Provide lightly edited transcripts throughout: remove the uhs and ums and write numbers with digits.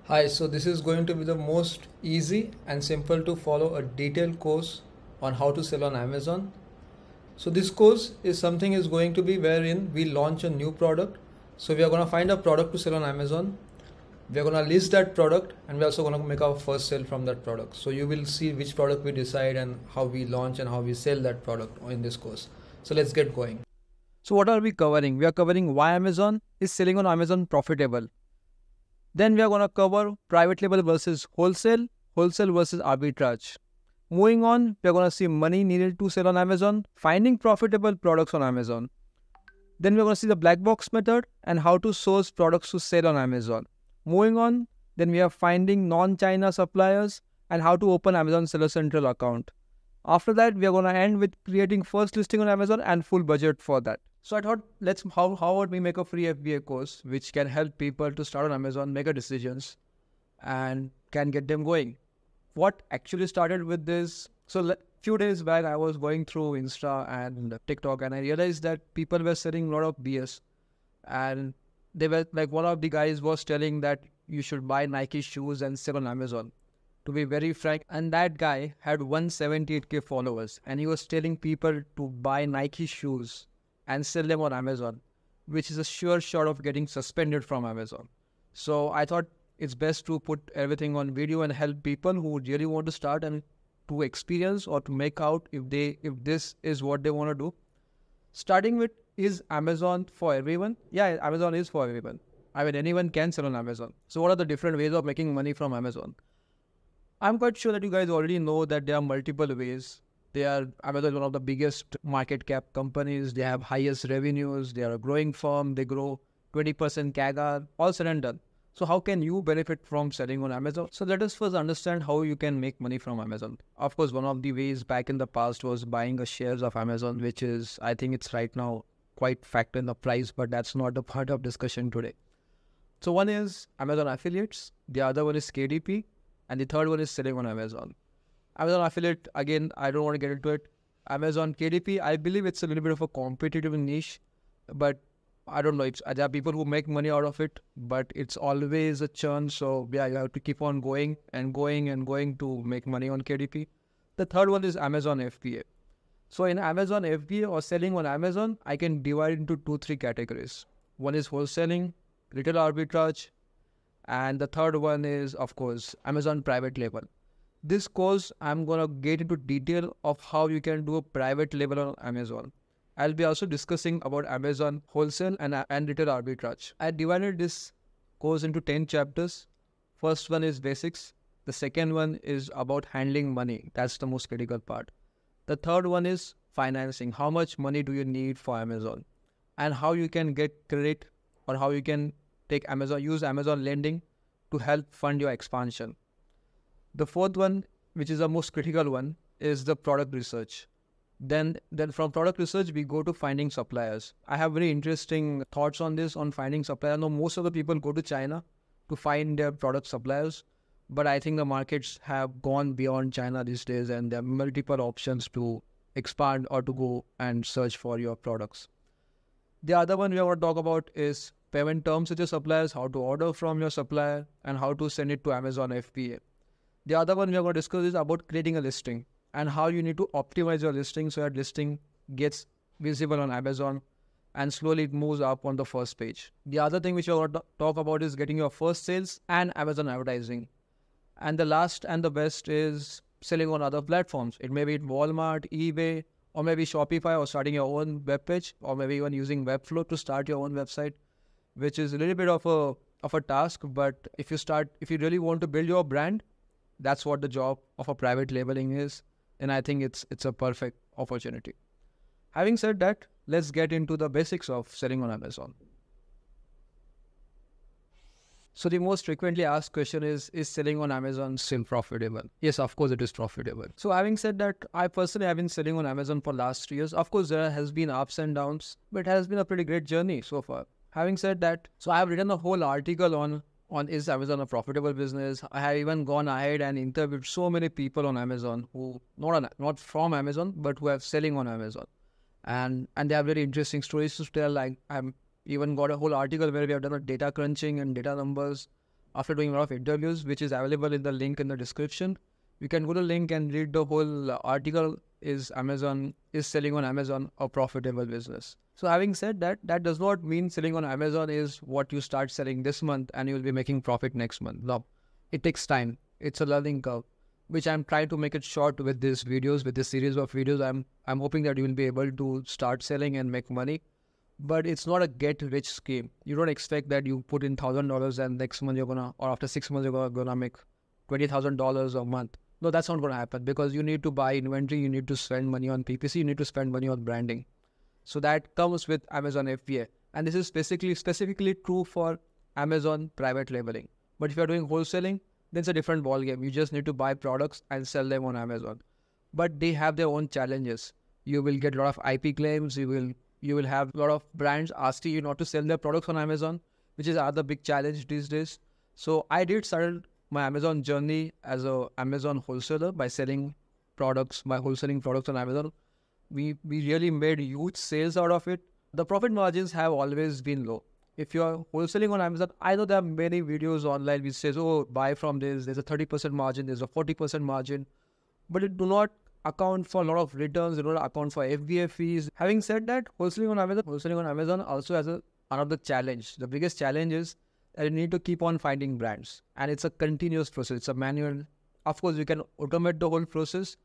Hi, so this is going to be the most easy and simple to follow a detailed course on how to sell on Amazon. So this course is something is going to be wherein we launch a new product. So we are going to find a product to sell on Amazon. We are going to list that product and we're also going to make our first sale from that product. So you will see which product we decide and how we launch and how we sell that product in this course. So let's get going. So what are we covering? We are covering why Amazon is selling on Amazon profitable. Then we are going to cover private label versus wholesale, wholesale versus arbitrage. Moving on, we are going to see money needed to sell on Amazon, finding profitable products on Amazon. Then we are going to see the black box method and how to source products to sell on Amazon. Moving on, then we are finding non-China suppliers and how to open Amazon Seller Central account. After that, we are going to end with creating first listing on Amazon and full budget for that. So I thought, how would we make a free FBA course which can help people to start on Amazon, make a decisions, and can get them going. What actually started with this? So few days back, I was going through Insta and TikTok, and I realized that people were selling a lot of BS, and they were like, one of the guys was telling that you should buy Nike shoes and sell on Amazon. To be very frank, and that guy had 178k followers, and he was telling people to buy Nike shoes and sell them on Amazon, which is a sure shot of getting suspended from Amazon. So I thought it's best to put everything on video and help people who really want to start and to experience or to make out if this is what they want to do. Starting with, is Amazon for everyone? Yeah, Amazon is for everyone. I mean, anyone can sell on Amazon. So what are the different ways of making money from Amazon? I'm quite sure that you guys already know that there are multiple ways. Amazon is one of the biggest market cap companies. They have highest revenues. They are a growing firm. They grow 20% CAGR, all said and done. So how can you benefit from selling on Amazon? So let us first understand how you can make money from Amazon. Of course, one of the ways back in the past was buying a shares of Amazon, which is, I think it's right now quite factor in the price, but that's not the part of discussion today. So one is Amazon affiliates. The other one is KDP. And the third one is selling on Amazon. Amazon affiliate, again, I don't want to get into it. Amazon KDP, I believe it's a little bit of a competitive niche, but I don't know. There are people who make money out of it, but it's always a churn. So yeah, you have to keep on going and going and going to make money on KDP. The third one is Amazon FBA. So in Amazon FBA or selling on Amazon, I can divide into 2-3 categories. One is wholesaling, retail arbitrage, and the third one is, of course, Amazon private label. This course, I'm going to get into detail of how you can do a private label on Amazon. I'll be also discussing about Amazon wholesale and retail arbitrage. I divided this course into 10 chapters. First one is basics. The second one is about handling money. That's the most critical part. The third one is financing. How much money do you need for Amazon? And how you can get credit, or how you can use Amazon lending to help fund your expansion. The fourth one, which is the most critical one, is the product research. Then from product research, we go to finding suppliers. I have very interesting thoughts on this, on finding suppliers. I know most of the people go to China to find their product suppliers, but I think the markets have gone beyond China these days, and there are multiple options to expand or to go and search for your products. The other one we are going to talk about is payment terms with your suppliers, how to order from your supplier, and how to send it to Amazon FBA. The other one we are going to discuss is about creating a listing and how you need to optimize your listing so that listing gets visible on Amazon and slowly it moves up on the first page. The other thing which we are going to talk about is getting your first sales and Amazon advertising. And the last and the best is selling on other platforms. It may be Walmart, eBay, or maybe Shopify, or starting your own web page, or maybe even using Webflow to start your own website, which is a little bit of a task. But if you really want to build your brand, that's what the job of a private labeling is. And I think it's a perfect opportunity. Having said that, let's get into the basics of selling on Amazon. So the most frequently asked question is selling on Amazon still profitable? Yes, of course it is profitable. So having said that, I personally have been selling on Amazon for last 3 years. Of course, there has been ups and downs, but it has been a pretty great journey so far. Having said that, so I have written a whole article on is Amazon a profitable business? I have even gone ahead and interviewed so many people on Amazon who not from Amazon, but who are selling on Amazon, and they have very interesting stories to tell. Like I'm even got a whole article where we have done a data crunching and data numbers after doing a lot of interviews, which is available in the link in the description. You can go to the link and read the whole article. Is selling on Amazon a profitable business? So having said that, that does not mean selling on Amazon is what you start selling this month and you will be making profit next month. No, it takes time. It's a learning curve, which I'm trying to make it short with these videos, with this series of videos. I'm hoping that you will be able to start selling and make money. But it's not a get-rich scheme. You don't expect that you put in $1,000 and next month or after 6 months you're gonna make $20,000 a month. No, that's not going to happen, because you need to buy inventory, you need to spend money on PPC, you need to spend money on branding. So that comes with Amazon FBA. And this is specifically true for Amazon private labeling. But if you're doing wholesaling, then it's a different ballgame. You just need to buy products and sell them on Amazon. But they have their own challenges. You will get a lot of IP claims. You will have a lot of brands asking you not to sell their products on Amazon, which is another big challenge these days. So I did start my Amazon journey as a Amazon wholesaler by selling products, by wholesaling products on Amazon. We really made huge sales out of it. The profit margins have always been low. If you are wholesaling on Amazon, I know there are many videos online which says, oh, buy from this, there's a 30% margin, there's a 40% margin, but it do not account for a lot of returns, it do not account for FBA fees. Having said that, wholesaling on Amazon also has another challenge. The biggest challenge is that you need to keep on finding brands, and it's a continuous process. It's a manual. Of course, you can automate the whole process,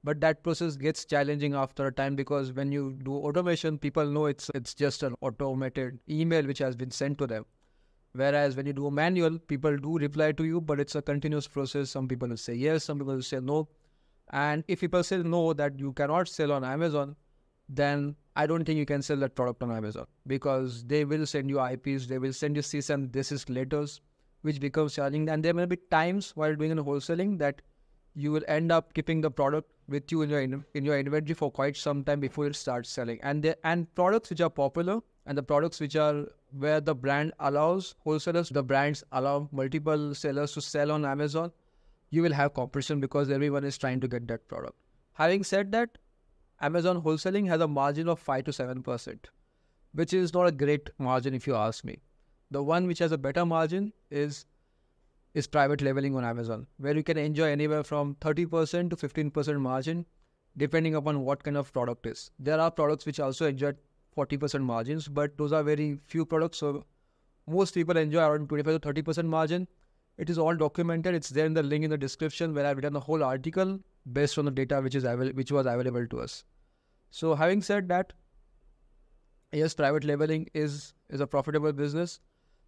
but that process gets challenging after a time, because when you do automation, people know it's just an automated email which has been sent to them. Whereas when you do a manual, people do reply to you, but it's a continuous process. Some people will say yes, some people will say no. And if people say no, that you cannot sell on Amazon, then I don't think you can sell that product on Amazon, because they will send you IPs, they will send you cease and desist letters, which becomes challenging. And there may be times while doing wholesaling that you will end up keeping the product with you in your inventory for quite some time before it starts selling. And products which are popular, and the products which are where the brand allows wholesalers, the brands allow multiple sellers to sell on Amazon, you will have competition because everyone is trying to get that product. Having said that, Amazon wholesaling has a margin of 5 to 7%, which is not a great margin if you ask me. The one which has a better margin is private labeling on Amazon, where you can enjoy anywhere from 30% to 15% margin, depending upon what kind of product is. There are products which also enjoy 40% margins, but those are very few products. So most people enjoy around 25 to 30% margin. It is all documented. It's there in the link in the description, where I've written the whole article based on the data which was available to us. So having said that, yes, private labeling is a profitable business.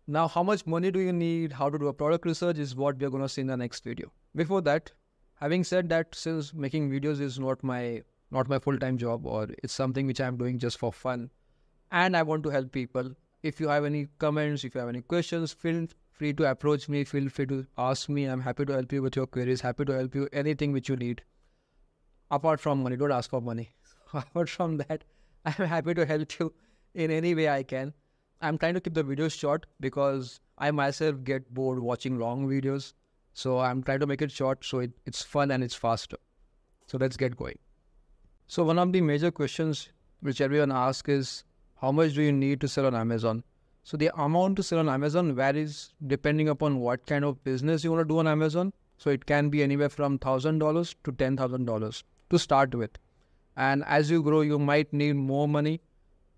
Now, how much money do you need? How to do a product research is what we're going to see in the next video. Before that, having said that, since making videos is not my full-time job, or it's something which I'm doing just for fun, and I want to help people. If you have any comments, if you have any questions, feel free to approach me, feel free to ask me. I'm happy to help you with your queries, happy to help you anything which you need. Apart from money, don't ask for money. Apart from that, I'm happy to help you in any way I can. I'm trying to keep the videos short because I myself get bored watching long videos. So I'm trying to make it short so it's fun and it's faster. So let's get going. So one of the major questions which everyone asks is, how much do you need to sell on Amazon? So the amount to sell on Amazon varies depending upon what kind of business you want to do on Amazon. So it can be anywhere from $1,000 to $10,000 to start with. And as you grow, you might need more money.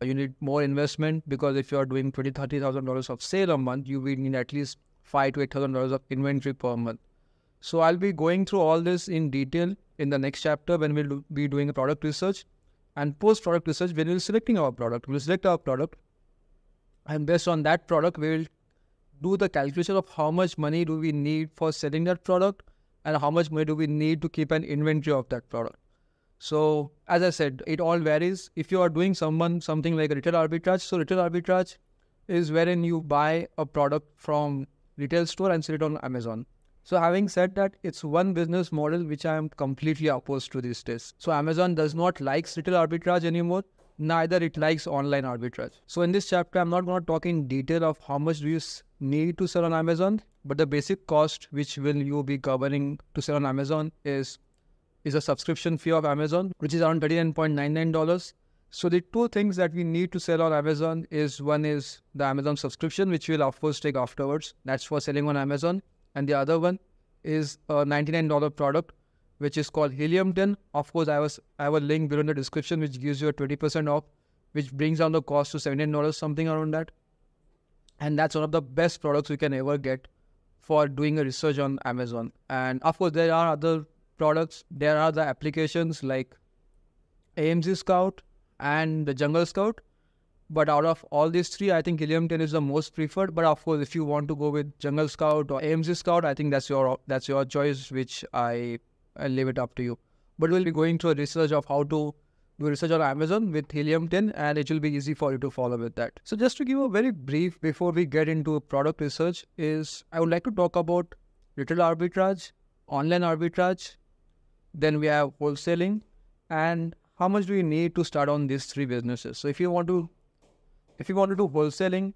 You need more investment, because if you are doing $20,000 to $30,000 of sale a month, you will need at least $5,000 to $8,000 of inventory per month. So I'll be going through all this in detail in the next chapter when we'll be doing a product research. And post-product research, when we're selecting our product, we'll select our product. And based on that product, we'll do the calculation of how much money do we need for selling that product and how much money do we need to keep an inventory of that product. So as I said, it all varies. If you are doing something like a retail arbitrage, so retail arbitrage is wherein you buy a product from retail store and sell it on Amazon. So having said that, it's one business model which I am completely opposed to these days. So Amazon does not like retail arbitrage anymore, neither it likes online arbitrage. So in this chapter, I'm not going to talk in detail of how much do you need to sell on Amazon, but the basic cost which will you be covering to sell on Amazon is a subscription fee of Amazon, which is around $39.99. So the two things that we need to sell on Amazon is, one is the Amazon subscription, which we'll of course take afterwards. That's for selling on Amazon. And the other one is a $99 product, which is called Helium 10. Of course, I have a link below in the description, which gives you a 20% off, which brings down the cost to $17, something around that. And that's one of the best products you can ever get for doing a research on Amazon. And of course, there are other products. There are the applications like AMZ Scout and the Jungle Scout. But out of all these three, I think Helium 10 is the most preferred. But of course, if you want to go with Jungle Scout or AMZ Scout, I think that's your choice, which I leave it up to you. But we'll be going through a research of how to do research on Amazon with Helium 10, and it will be easy for you to follow with that. So just to give a very brief before we get into product research is, I would like to talk about retail arbitrage, online arbitrage, then we have wholesaling, and how much do you need to start on these three businesses. So if you want to do wholesaling,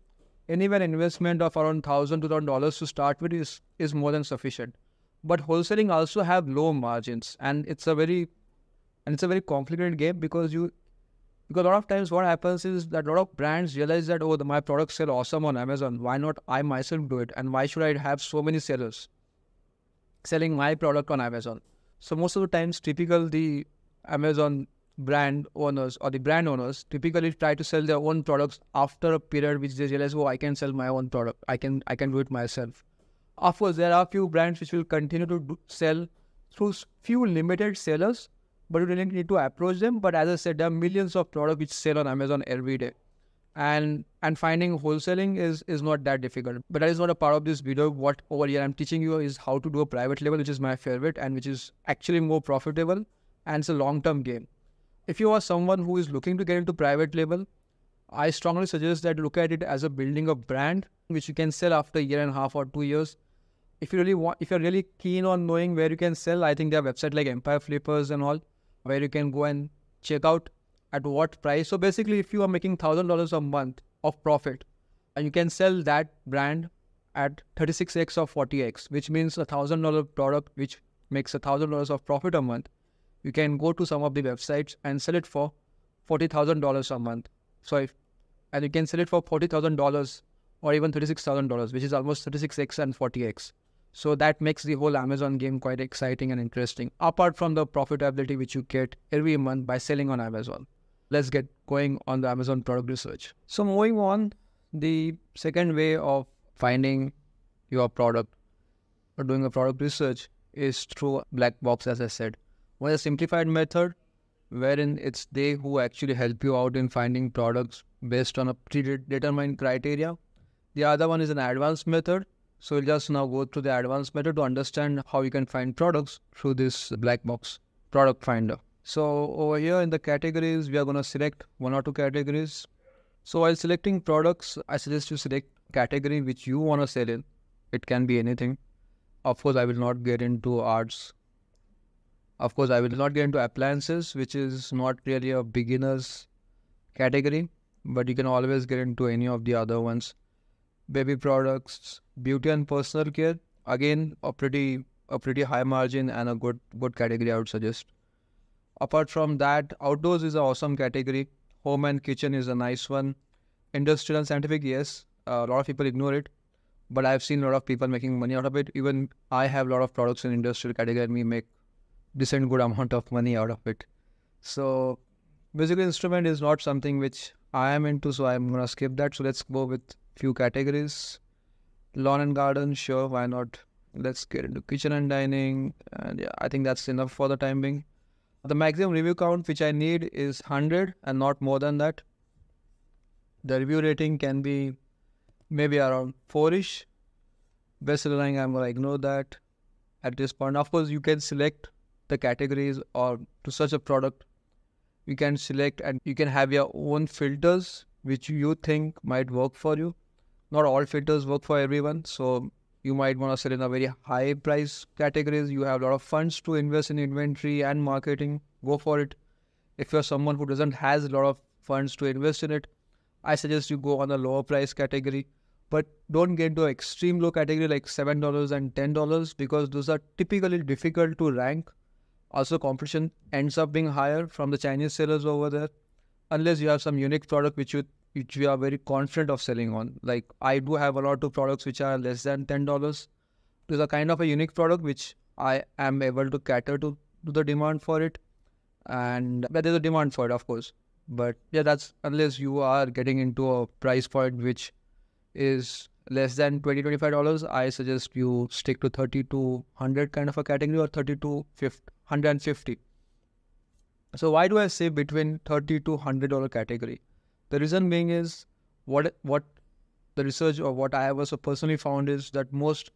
anywhere investment of around $1,000 to $2,000 to start with is more than sufficient. But wholesaling also have low margins, and it's a very complicated game because a lot of times what happens is that a lot of brands realize that, oh, my products sell awesome on Amazon. Why not I myself do it? And why should I have so many sellers selling my product on Amazon? So most of the times, the Amazon brand owners or the brand owners typically try to sell their own products after a period which they realize, oh, I can sell my own product. I can do it myself. Of course, there are few brands which will continue to sell through few limited sellers, but you really need to approach them. But as I said, there are millions of products which sell on Amazon every day. And finding wholesaling is not that difficult. But that is not a part of this video. What over here I'm teaching you is how to do a private label, which is my favorite and which is actually more profitable, and it's a long-term game. If you are someone who is looking to get into private label, I strongly suggest that look at it as a building a brand which you can sell after a year and a half or 2 years. If you're really keen on knowing where you can sell, I think there are websites like Empire Flippers and all, where you can go and check out at what price. So basically, if you are making $1,000 a month of profit, and you can sell that brand at 36x or 40x, which means a $1,000 product which makes $1,000 of profit a month, you can go to some of the websites and sell it for $40,000 a month. And you can sell it for $40,000 or even $36,000, which is almost 36x and 40x. So that makes the whole Amazon game quite exciting and interesting, apart from the profitability which you get every month by selling on Amazon. Let's get going on the Amazon product research. So moving on, the second way of finding your product or doing a product research is through black box, as I said. One is a simplified method, wherein it's they who actually help you out in finding products based on a predetermined criteria. The other one is an advanced method. So we'll just now go through the advanced method to understand how you can find products through this black box product finder. So over here in the categories, we are going to select one or two categories. So while selecting products, I suggest you select category which you want to sell in. It can be anything. Of course, I will not get into arts. Of course, I will not get into appliances, which is not really a beginner's category, but you can always get into any of the other ones. Baby products, beauty and personal care, again a pretty high margin and a good category, I would suggest. Apart from that, outdoors is an awesome category. Home and kitchen is a nice one. Industrial and scientific, yes, a lot of people ignore it, but I've seen a lot of people making money out of it. Even I have a lot of products in industrial category and we make decent good amount of money out of it. So musical instrument is not something which I am into, so I'm gonna skip that. So let's go with few categories. Lawn and garden, sure, why not? Let's get into kitchen and dining, and yeah, I think that's enough for the time being. The maximum review count which I need is 100 and not more than that. The review rating can be maybe around 4-ish. Best selling, I'm gonna ignore that at this point. Of course, you can select the categories, or to search a product, you can select and you can have your own filters which you think might work for you. Not all filters work for everyone, so you might want to sell in a very high price categories. You have a lot of funds to invest in inventory and marketing, go for it. If you're someone who doesn't has a lot of funds to invest in it, I suggest you go on a lower price category, but don't get to an extreme low category like $7 and $10, because those are typically difficult to rank. Also, competition ends up being higher from the Chinese sellers over there. unless you have some unique product which you are very confident of selling on. Like I do have a lot of products which are less than $10. These are kind of a unique product which I am able to cater to the demand for it, and but there's a demand for it, of course. But yeah, that's unless you are getting into a price point which is less than $20-25, I suggest you stick to 30 to 100 kind of a category, or 30 to 150. So why do I say between $30 to $100 category? The reason being is what the research, or what I have also personally found, is that most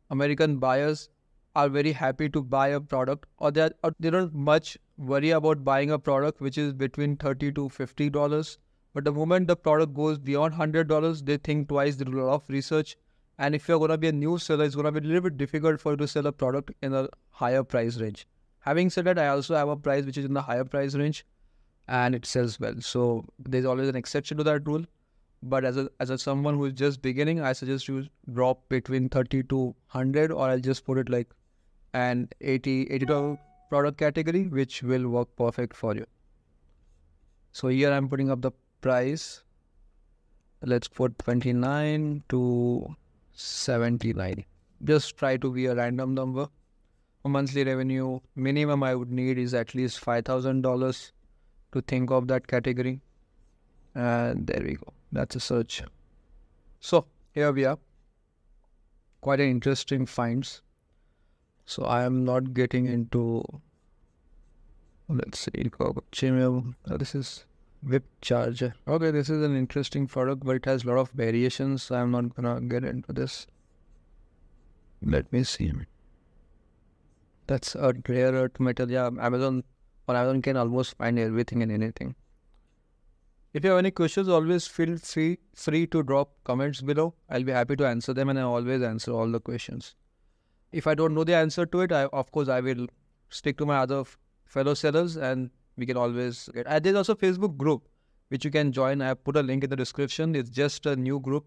American buyers are very happy to buy a product, or they don't much worry about buying a product which is between $30 to $50. But the moment the product goes beyond $100, they think twice, they do a lot of research. And if you're going to be a new seller, it's going to be a little bit difficult for you to sell a product in a higher price range. Having said that, I also have a price which is in the higher price range, and it sells well. So there's always an exception to that rule. But as a someone who is just beginning, I suggest you drop between 30 to 100, or I'll just put it like an $80 product category, which will work perfect for you. So here I'm putting up the price. Let's put 29 to 79. Just try to be a random number. A monthly revenue minimum I would need is at least $5,000 to think of that category. And there we go. That's a search. So here we are. Quite an interesting finds. So I am not getting into, let's see, Gmail. This is whip charger. Okay, this is an interesting product, but it has a lot of variations. So I'm not gonna get into this. Let me see. That's a rare earth metal. Yeah, Amazon can almost find everything and anything. If you have any questions, always feel free to drop comments below. I'll be happy to answer them, and I always answer all the questions. If I don't know the answer to it, of course I will stick to my other fellow sellers, and we can always get. There's also a Facebook group which you can join. I have put a link in the description. It's just a new group.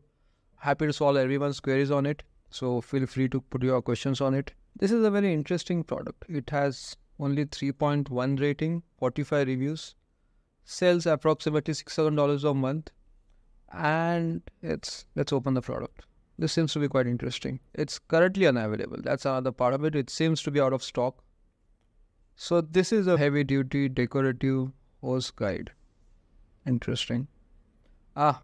Happy to solve everyone's queries on it. So feel free to put your questions on it. This is a very interesting product. It has only 3.1 rating, 45 reviews, sells approximately $6,000 a month, and let's open the product. This seems to be quite interesting. It's currently unavailable. That's another part of it. It seems to be out of stock. So this is a heavy duty decorative hose guide. Interesting.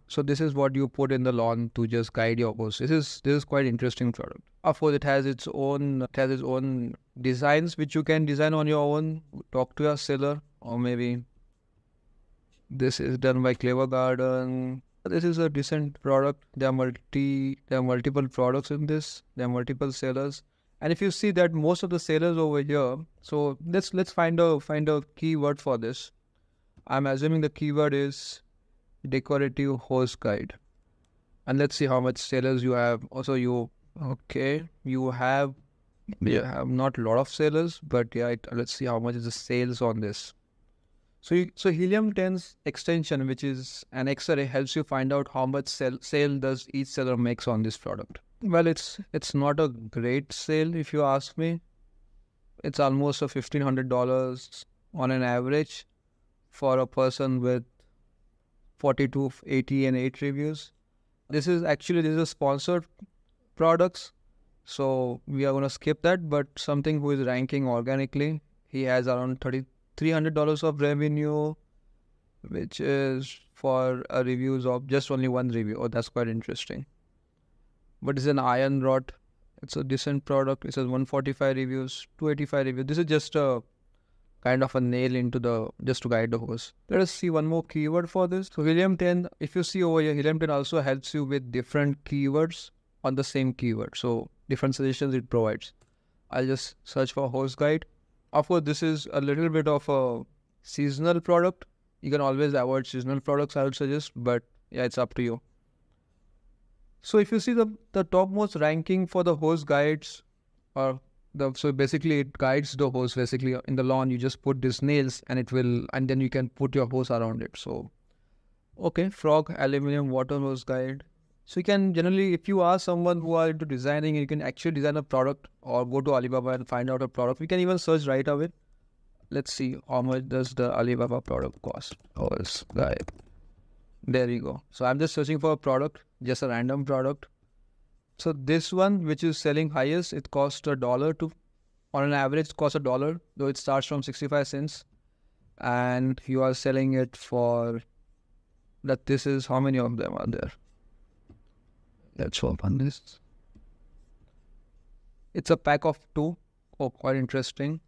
So this is what you put in the lawn to just guide your hose. This is quite interesting product. Of course, it has its own designs which you can design on your own. Talk to your seller, or maybe this is done by Clever Garden. This is a decent product. There are multiple products in this. There are multiple sellers, and if you see that most of the sellers over here. So let's find a keyword for this. I'm assuming the keyword is decorative hose guide, and let's see how much sellers you have. Also, you have not a lot of sellers, but yeah, let's see how much is the sales on this. So Helium 10's extension, which is an X-ray, helps you find out how much sale does each seller makes on this product. Well, it's not a great sale if you ask me. It's almost a $1,500 on an average for a person with 42, 80 and 8 reviews. This is a sponsored products, so we are going to skip that. But something who is ranking organically, he has around $300 of revenue, which is for reviews of just only one review. Oh, that's quite interesting. But it's an iron rod. It's a decent product. It says 145 reviews, 285 reviews. This is just a kind of a nail into just to guide the hose. Let us see one more keyword for this. So Helium 10, if you see over here, Helium 10 also helps you with different keywords on the same keyword. So different suggestions it provides. I'll just search for hose guide. Of course, this is a little bit of a seasonal product. You can always avoid seasonal products, I would suggest, but yeah, it's up to you. So if you see the topmost ranking for the hose guides, so basically it guides the hose. Basically in the lawn, you just put these nails and then you can put your hose around it. So, okay, Frog Aluminum Water Hose Guide. So you can generally, if you are someone who are into designing, you can actually design a product or go to Alibaba and find out a product. We can even search right away. Let's see how much does the Alibaba product cost. Oh, this guy. There you go. So I'm just searching for a product, just a random product. So this one, which is selling highest, it costs $1 to, on an average, it costs $1, though it starts from 65 cents. And you are selling it for, that this is, how many of them are there? Let's open this. It's a pack of 2. Oh, quite interesting.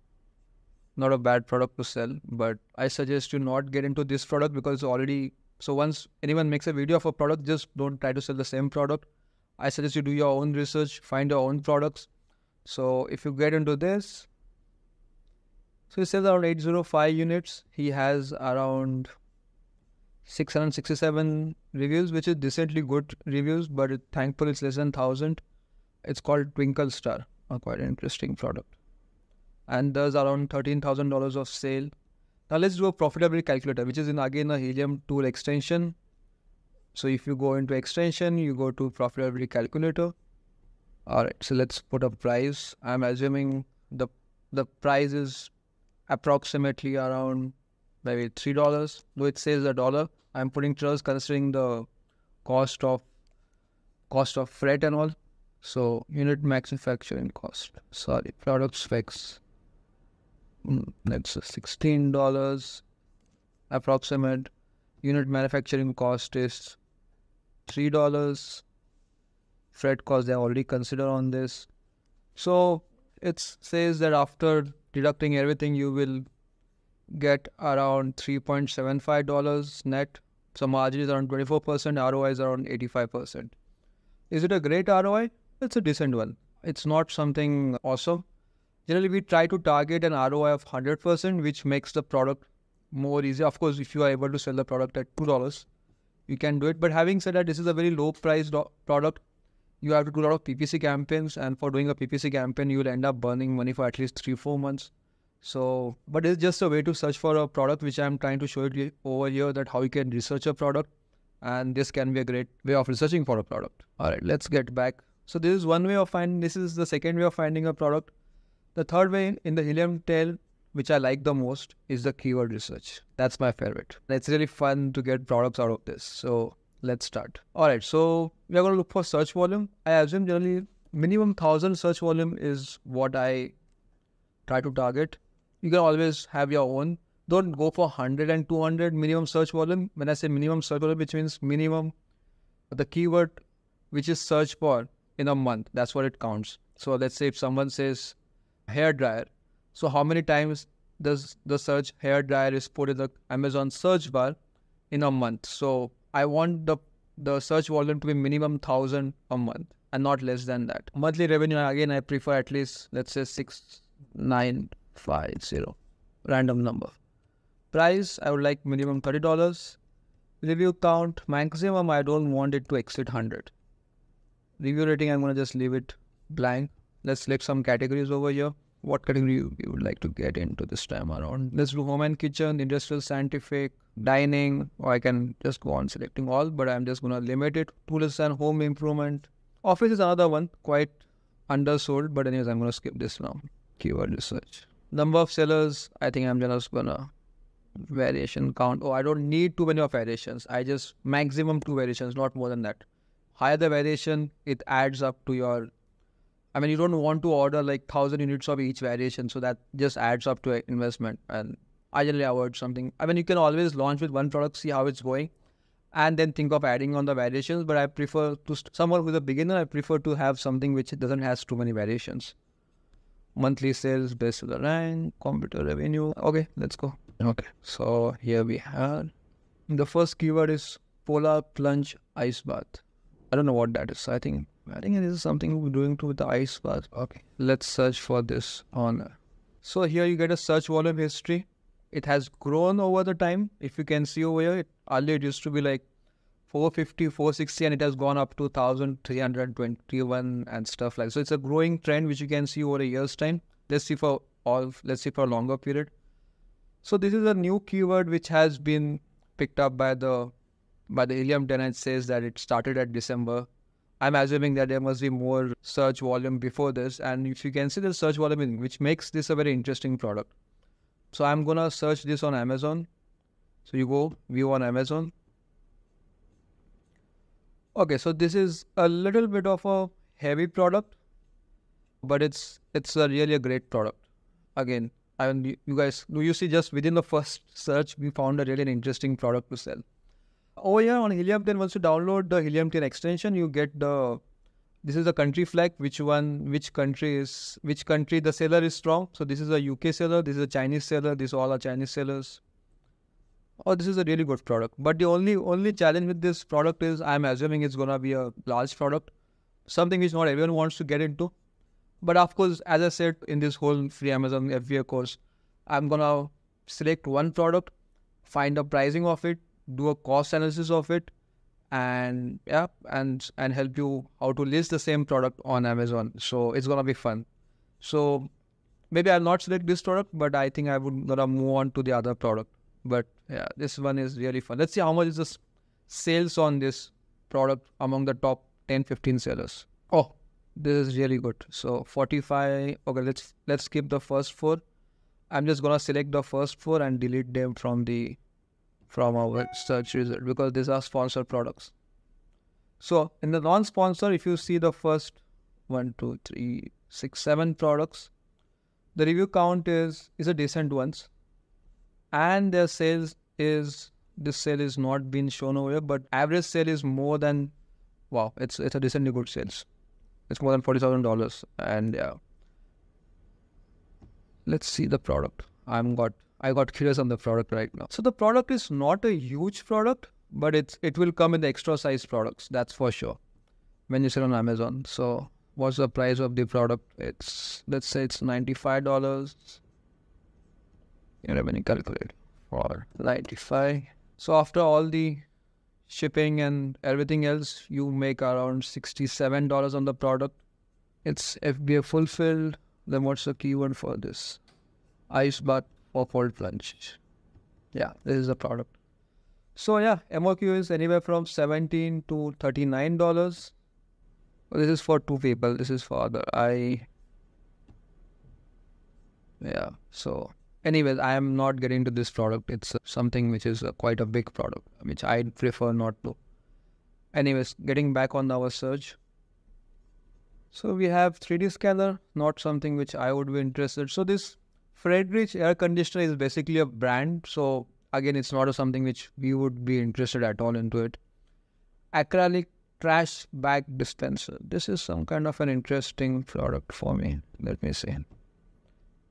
Not a bad product to sell, but I suggest you not get into this product because it's already, so once anyone makes a video of a product, just don't try to sell the same product. I suggest you do your own research, find your own products. So if you get into this, so he sells around 805 units. He has around 667 reviews, which is decently good reviews, but thankfully it's less than 1,000. It's called Twinkle Star, a quite an interesting product. And there's around $13,000 of sale. Now let's do a profitability calculator, which is again a Helium tool extension. So if you go into extension, you go to profitability calculator. All right, so let's put a price. I'm assuming the price is approximately around maybe $3, though it says $1. I'm putting trust considering the cost of freight and all. So unit manufacturing cost. Sorry, product specs. That's $16 approximate. Unit manufacturing cost is $3. Freight cost they already consider on this. So it says that after deducting everything, you will get around $3.75 net. So margin is around 24%, ROI is around 85%. Is it a great ROI? It's a decent one. It's not something awesome. Generally, we try to target an ROI of 100%, which makes the product more easy. Of course, if you are able to sell the product at $2, you can do it. But having said that, this is a very low priced product. You have to do a lot of PPC campaigns, and for doing a PPC campaign, you will end up burning money for at least 3-4 months. So, but it's just a way to search for a product, which I'm trying to show you over here, that how you can research a product. And this can be a great way of researching for a product. All right, let's get back. So this is one way of finding, this is the second way of finding a product. The third way in the Helium tail, which I like the most, is the keyword research. That's my favorite. It's really fun to get products out of this. So let's start. All right, so we are going to look for search volume. I assume generally minimum 1,000 search volume is what I try to target. You can always have your own. Don't go for 100 and 200 minimum search volume. When I say minimum search volume, which means minimum the keyword which is searched for in a month. That's what it counts. So let's say if someone says hair dryer, so how many times does the search hair dryer is put in the Amazon search bar in a month? So I want the search volume to be minimum 1,000 a month and not less than that. Monthly revenue, again, I prefer at least, let's say 6,950, random number. Price, I would like minimum $30. Review count, maximum, I don't want it to exceed 100. Review rating, I'm going to just leave it blank. Let's select some categories over here. What category you would like to get into this time around? Let's do home and kitchen, industrial, scientific, dining, or I can just go on selecting all, but I'm just going to limit it. Tools and home improvement. Office is another one, quite undersold, but anyways, I'm going to skip this now. Keyword research. Number of sellers, I think I'm just going to variation count. Oh, I don't need too many of variations. I just maximum 2 variations, not more than that. Higher the variation, it adds up to your, I mean, you don't want to order like 1,000 units of each variation. So that just adds up to an investment. And I generally avoid something. I mean, you can always launch with one product, see how it's going, and then think of adding on the variations. But I prefer to, someone who's a beginner, I prefer to have something which doesn't have too many variations. Monthly sales based on the rank, computer revenue. Okay, let's go. Okay, so here we have, the first keyword is polar plunge ice bath. I don't know what that is. I think it is something we're doing with the ice bath. Okay, let's search for this on. So here you get a search volume history. It has grown over the time. If you can see over here, earlier it used to be like 450, 460, and it has gone up to 1,321 and stuff like that. So it's a growing trend which you can see over a year's time. Let's see for a longer period. So this is a new keyword which has been picked up by the Helium 10, and it says that it started at December. I'm assuming that there must be more search volume before this, and if you can see the search volume, which makes this a very interesting product. So I'm gonna search this on Amazon. So you go view on Amazon. Okay, so this is a little bit of a heavy product, but it's really a great product. Again, I mean, you guys, do you see just within the first search, we found a really interesting product to sell. Over here on Helium 10, once you download the Helium 10 extension, you get this is the country flag, which country the seller is strong. So this is a UK seller, this is a Chinese seller, these all are Chinese sellers. Oh, this is a really good product. But the only challenge with this product is I'm assuming it's gonna be a large product, something which not everyone wants to get into. But of course, as I said in this whole free Amazon FBA course, I'm gonna select one product, find the pricing of it, do a cost analysis of it, and help you how to list the same product on Amazon. So it's gonna be fun. So maybe I'll not select this product, but I think I would gonna move on to the other product. But yeah, this one is really fun. Let's see how much is the sales on this product among the top 10-15 sellers. Oh, this is really good. So 45. Okay, let's skip the first 4. I'm just gonna select the first 4 and delete them from our search result because these are sponsored products. So in the non-sponsor, if you see the first 1, 2, 3, 6, 7 products, the review count is a decent ones, and their sales is, this sale is not been shown over here, but average sale is more than, wow, it's a decently good sales. It's more than $40,000, and yeah. Let's see the product. I got curious on the product right now. So the product is not a huge product, but it will come in the extra size products. That's for sure when you sell on Amazon. So what's the price of the product? Let's say it's $95. Let me calculate for 95. So after all the shipping and everything else, you make around $67 on the product. It's FBA fulfilled. Then what's the keyword for this? Ice bath for cold plunge. Yeah, this is the product. So yeah, MOQ is anywhere from $17 to $39. This is for 2 people. This is for other. Yeah. So anyways, I am not getting to this product. It's something which is quite a big product, which I prefer not to. Anyways, getting back on our search. So we have 3D scanner, not something which I would be interested. So this Friedrich air conditioner is basically a brand. So again, it's not something which we would be interested at all into it. Acrylic trash bag dispenser. This is some kind of an interesting product for me. Let me see.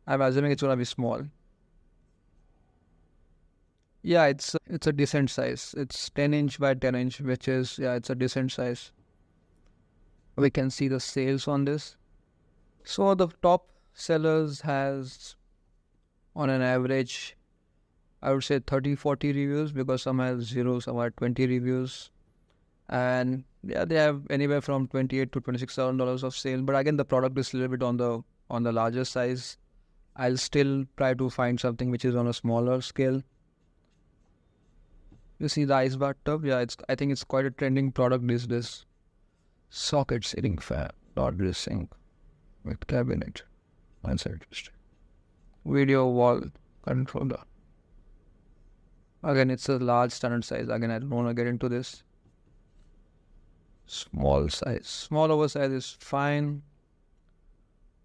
I'm assuming it's gonna be small. Yeah, it's a decent size. It's 10 inch by 10 inch, which is, yeah, it's a decent size. We can see the sales on this. So the top sellers has on an average, I would say 30-40 reviews, because some have 0, some have 20 reviews. And yeah, they have anywhere from $28,000 to $26,000 of sale. But again, the product is a little bit on the larger size. I'll still try to find something which is on a smaller scale. You see the ice bathtub? Yeah, I think it's quite a trending product these days. Socket ceiling fan, laundry sink with cabinet. That's interesting. Video wall controller. Again, it's a large standard size. Again, I don't want to get into this. Small size. Small oversize is fine.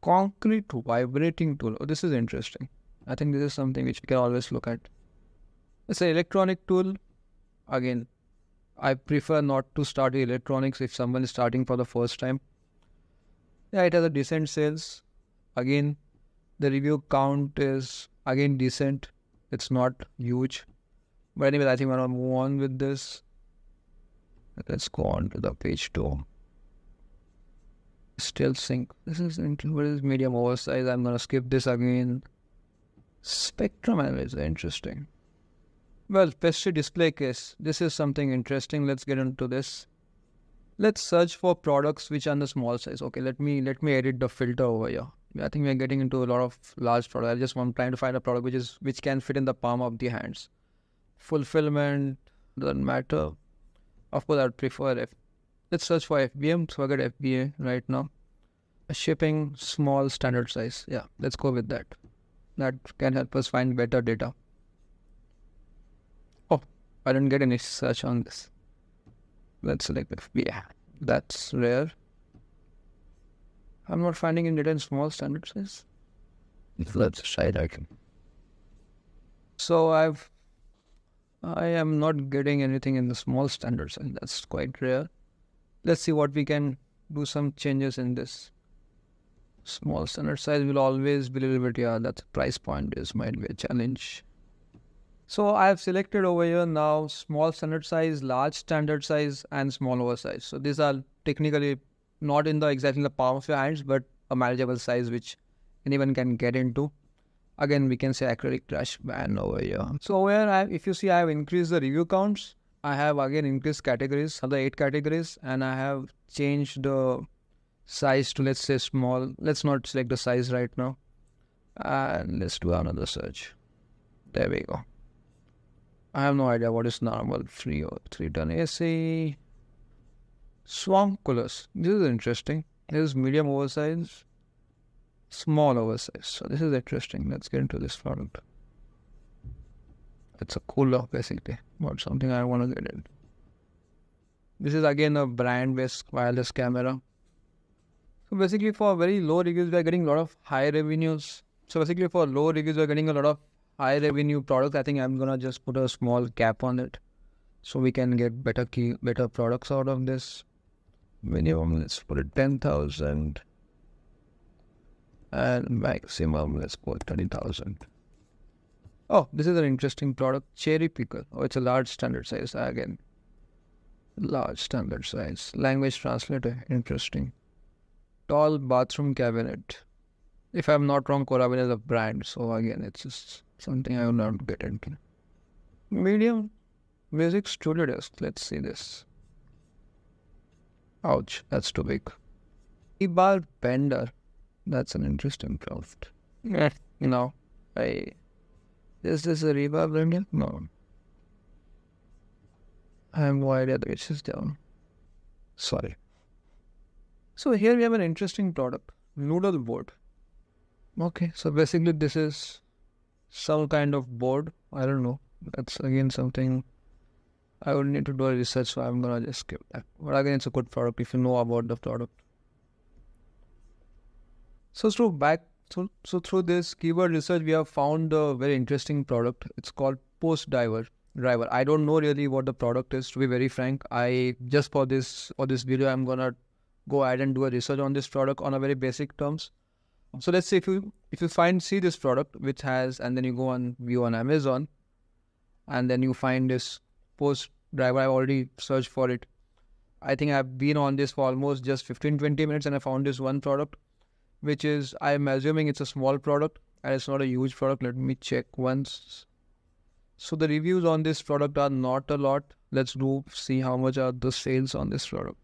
Concrete vibrating tool. Oh, this is interesting. I think this is something which you can always look at. It's an electronic tool. Again, I prefer not to start with electronics if someone is starting for the first time. Yeah, it has a decent sales. Again, the review count is again decent. It's not huge. But anyway, I think I'm going to move on with this. Let's go on to the page 2. Still sink. This is medium oversize. I'm going to skip this again. Spectrum analyzer, interesting. Well, pastry display case. This is something interesting. Let's get into this. Let's search for products which are in the small size. Okay, let me edit the filter over here. I think we're getting into a lot of large products. I'm trying to find a product which can fit in the palm of the hands. Fulfillment doesn't matter. Of course, I'd prefer let's search for FBA. So I get FBA right now. Shipping small standard size. Yeah, let's go with that. that can help us find better data. Oh, I didn't get any search on this. Let's select FBA. Yeah, that's rare. I'm not finding any data in small standard size. Let's try that. So I am not getting anything in the small standard size. That's quite rare. Let's see what we can do some changes in this. Small standard size will always be a little bit, yeah, that price point might be a challenge. So I have selected over here now small standard size, large standard size, and small oversize. So these are technically not in exactly the palm of your hands, but a manageable size which anyone can get into. Again, we can say acrylic trash ban over here. So over here, if you see, I have increased the review counts. I have again increased categories, other 8 categories, and I have changed the size to, let's say, small. Let's not select the size right now. And let's do another search. There we go. I have no idea what is normal, free or 3-ton AC. Swamp colors. This is interesting. This is medium oversize, small oversize. So this is interesting. Let's get into this product. It's a cooler basically, not something I want to get into. This is again a brand-based wireless camera. So basically for very low reviews, we are getting a lot of high revenues. So basically for low reviews, we are getting a lot of high revenue products. I think I'm gonna just put a small cap on it so we can get better products out of this. Minimum, let's put it 10,000. And maximum, let's put 30,000. Oh, this is an interesting product, Cherry Picker. Oh, it's a large standard size again. Large standard size. Language translator, interesting. Tall bathroom cabinet. If I'm not wrong, Coravin is a brand. So again, it's just something I will not get into. Medium music studio desk. Let's see this. Ouch, that's too big. E-bar bender. That's an interesting product. No, is this a rebar blender? No. I have no idea the itch is down. Sorry. So here we have an interesting product. Noodle board. Okay, so basically this is some kind of board. I don't know. That's again something I would need to do a research, so I'm gonna just skip that. But again, it's a good product if you know about the product. So through this keyword research, we have found a very interesting product. It's called Post Driver. I don't know really what the product is, to be very frank. I just for this video, I'm gonna go ahead and do a research on this product on a very basic terms. So let's say if you see this product which has, and then you go on view on Amazon, and then you find this Post Driver. I've already searched for it. I think I've been on this for almost just 15-20 minutes, and I found this one product, which is, I'm assuming it's a small product and it's not a huge product. Let me check once. So the reviews on this product are not a lot. Let's see how much are the sales on this product.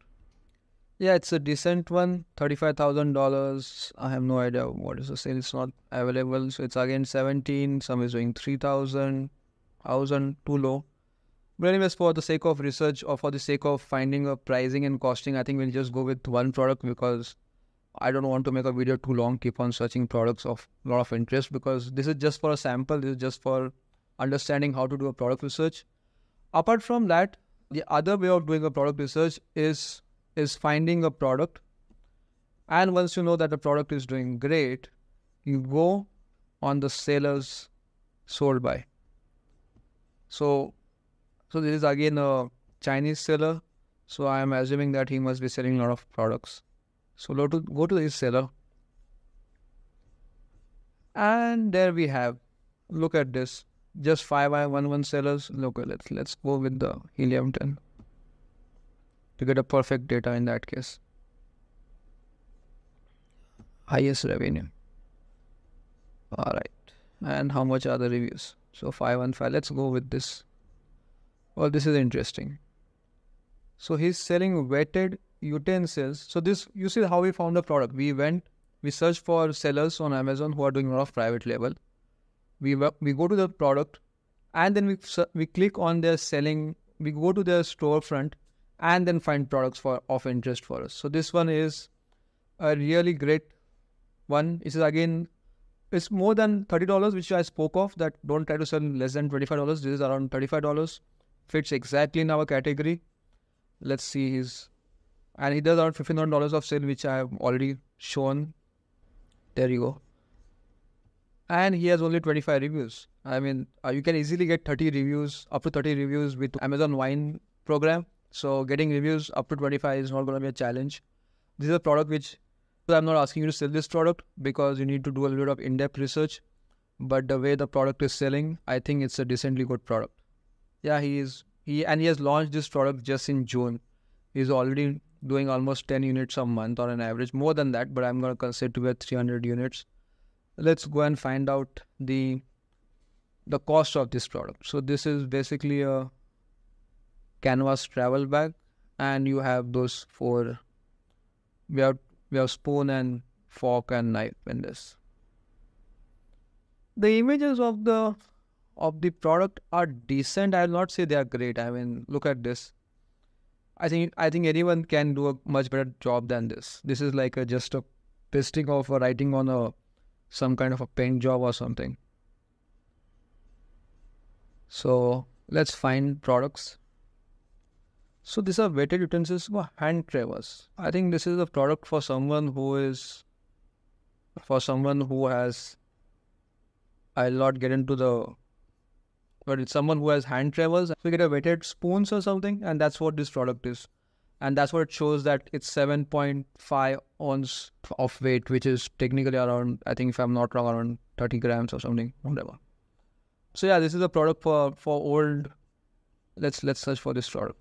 Yeah, it's a decent one, $35,000. I have no idea what is the sale. It's not available. So it's again 17. Some is doing 3,000, 1,000, too low. But anyways, for the sake of research or for the sake of finding a pricing and costing, I think we'll just go with one product because I don't want to make a video too long, keep on searching products of a lot of interest, because this is just for a sample. This is just for understanding how to do a product research. Apart from that, the other way of doing a product research is finding a product. And once you know that the product is doing great, you go on the sellers sold by. So this is again a Chinese seller. So I am assuming that he must be selling a lot of products. So go to this seller. And there we have, look at this, just 511 sellers. Look, let's go with the Helium 10 to get a perfect data in that case. Highest revenue. All right. And how much are the reviews? So 515, let's go with this. Well, this is interesting. So he's selling wetted utensils. So this, you see how we found the product. We searched for sellers on Amazon who are doing a lot of private label. We go to the product, and then we click on their selling. We go to their storefront and then find products of interest for us. So this one is a really great one. This is again It's more than $30, which I spoke of, that don't try to sell less than $25. This is around $35. Fits exactly in our category. Let's see and he does around $59 of sale, which I have already shown. There you go. And he has only 25 reviews. I mean, you can easily get 30 reviews, up to 30 reviews with Amazon Wine program. So getting reviews up to 25 is not going to be a challenge. This is a product which I'm not asking you to sell this product because you need to do a little bit of in-depth research. But the way the product is selling, I think it's a decently good product. Yeah, he has launched this product just in June. He's already doing almost 10 units a month on an average, more than that, but I'm going to consider to be 300 units. Let's go and find out the cost of this product. So this is basically a canvas travel bag, and you have those four. We have spoon and fork and knife in this. The images of the product are decent. I will not say they are great. I mean, look at this. I think anyone can do a much better job than this. This is like just a pasting of a writing on some kind of a paint job or something. So let's find products. So these are weighted utensils for hand traverse. I think this is a product for someone who has. I'll not get into but it's someone who has hand traverse. We get a weighted spoons or something, and that's what this product is. And that's what it shows, that it's 7.5 ounce of weight, which is technically around, I think if I'm not wrong, around 30 grams or something, whatever. So yeah, this is a product for old. Let's search for this product.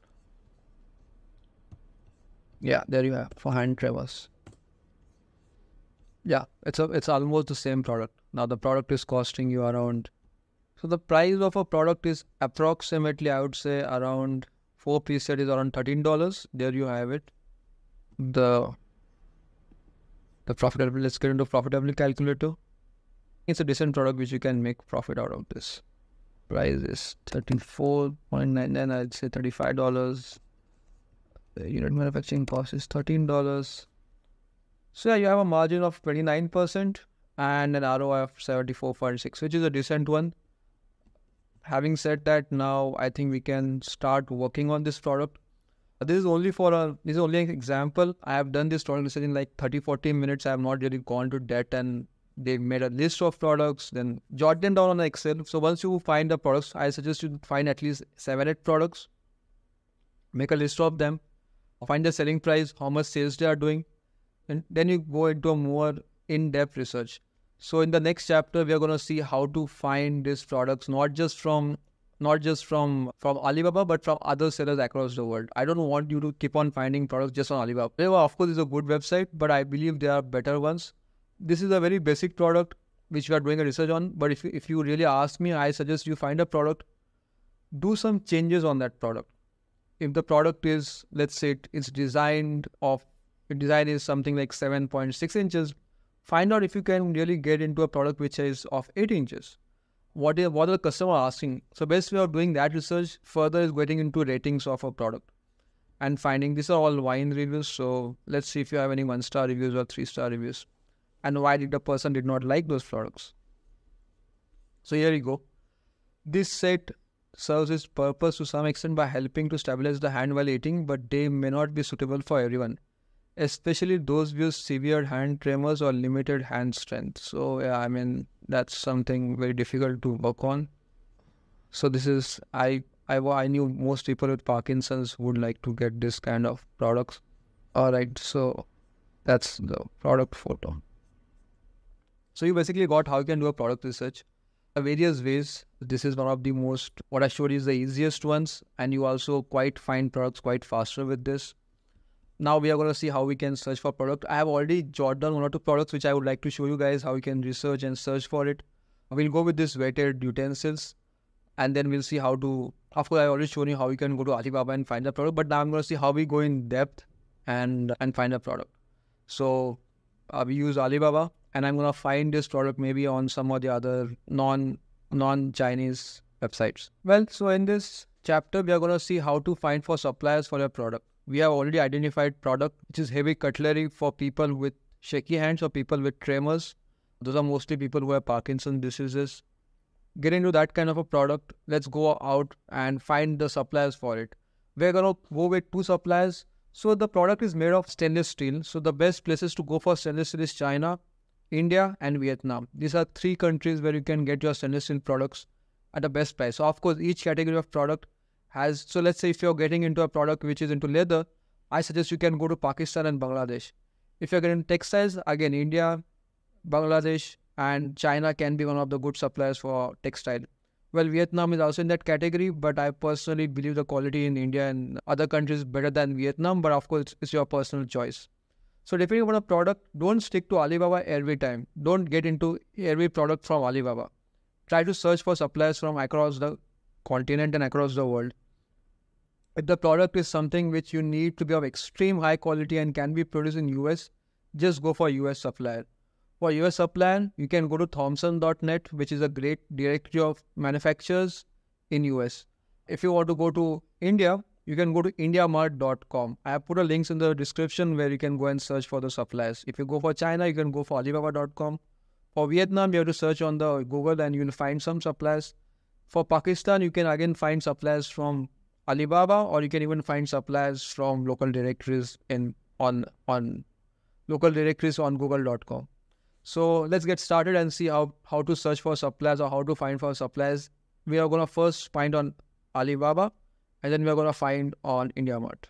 Yeah, there you have, for hand traverse. Yeah, it's almost the same product. Now the product is costing you around. So the price of a product is approximately, I would say, around 4-piece set is around $13. There you have it. The profitability. Let's get into profitability calculator. It's a decent product which you can make profit out of this. Price is $34.99. I'd say $35. The unit manufacturing cost is $13. So yeah, you have a margin of 29% and an ROI of 74.6, which is a decent one. Having said that, now I think we can start working on this product. This is only an example. I have done this product research in like 30-40 minutes. I have not really gone to depth, and they made a list of products, then jot them down on Excel. So once you find the products, I suggest you find at least 7-8 products, make a list of them, find the selling price, how much sales they are doing, and then you go into a more in-depth research. So in the next chapter, we are going to see how to find these products, not just from Alibaba, but from other sellers across the world. I don't want you to keep on finding products just on Alibaba. Alibaba, of course, is a good website, but I believe there are better ones. This is a very basic product which we are doing a research on. But if you really ask me, I suggest you find a product, do some changes on that product. If the product is, let's say, design is something like 7.6 inches, find out if you can really get into a product which is of 8 inches. What are the customer asking? So best way of doing that research further is getting into ratings of a product and finding. These are all wine reviews. So let's see if you have any 1-star reviews or 3-star reviews, and why did the person did not like those products. So here you go. This set serves its purpose to some extent by helping to stabilize the hand while eating, but they may not be suitable for everyone, especially those with severe hand tremors or limited hand strength. So yeah, I mean, that's something very difficult to work on. So this is, I knew most people with Parkinson's would like to get this kind of products. Alright, so that's the product photo. So you basically got how you can do a product research. Various ways. This is one of the most, what I showed you is the easiest ones, and you also find products quite faster with this. Now we are going to see how we can search for product. I have already jotted down 1 or 2 products which I would like to show you guys how you can research and search for it. We'll go with this weighted utensils, and then we'll see how to, of course I already shown you how you can go to Alibaba and find the product, but now I'm going to see how we go in depth and find a product. So we use Alibaba, and I'm going to find this product maybe on some of the other non-Chinese websites. Well, so in this chapter, we are going to see how to find for suppliers for your product. We have already identified product, which is heavy cutlery for people with shaky hands or people with tremors. Those are mostly people who have Parkinson's diseases. Get into that kind of a product. Let's go out and find the suppliers for it. We're going to go with 2 suppliers. So the product is made of stainless steel. So the best places to go for stainless steel is China, India and Vietnam. These are 3 countries where you can get your stainless steel products at the best price. So of course, each category of product has, so let's say if you're getting into a product which is into leather, I suggest you can go to Pakistan and Bangladesh. If you're getting textiles, again, India, Bangladesh and China can be one of the good suppliers for textile. Well, Vietnam is also in that category, but I personally believe the quality in India and other countries is better than Vietnam, but of course, it's your personal choice. So depending on a product, don't stick to Alibaba every time. Don't get into every product from Alibaba. Try to search for suppliers from across the continent and across the world. If the product is something which you need to be of extreme high quality and can be produced in US, just go for US supplier. For US supplier, you can go to Thomson.net, which is a great directory of manufacturers in US. If you want to go to India, you can go to indiamart.com. I have put a links in the description where you can go and search for the suppliers. If you go for China, you can go for alibaba.com. For Vietnam, you have to search on the Google and you will find some suppliers. For Pakistan, you can again find suppliers from Alibaba, or you can even find suppliers from local directories on local directories on google.com. So let's get started and see how to search for suppliers or how to find for suppliers. We are going to first find on Alibaba and then we are going to find on IndiaMart.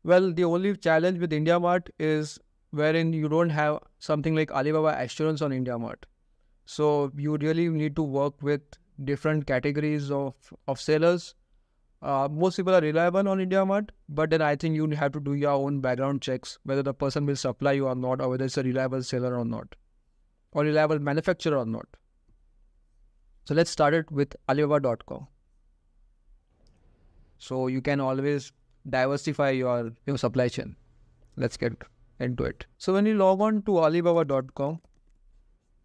Well, the only challenge with IndiaMart is wherein you don't have something like Alibaba Assurance on IndiaMart. So you really need to work with different categories of sellers. Most people are reliable on IndiaMart, but then I think you have to do your own background checks, whether the person will supply you or not, or whether it's a reliable seller or not, or reliable manufacturer or not. So let's start it with Alibaba.com. So you can always diversify your supply chain. Let's get into it. So when you log on to Alibaba.com,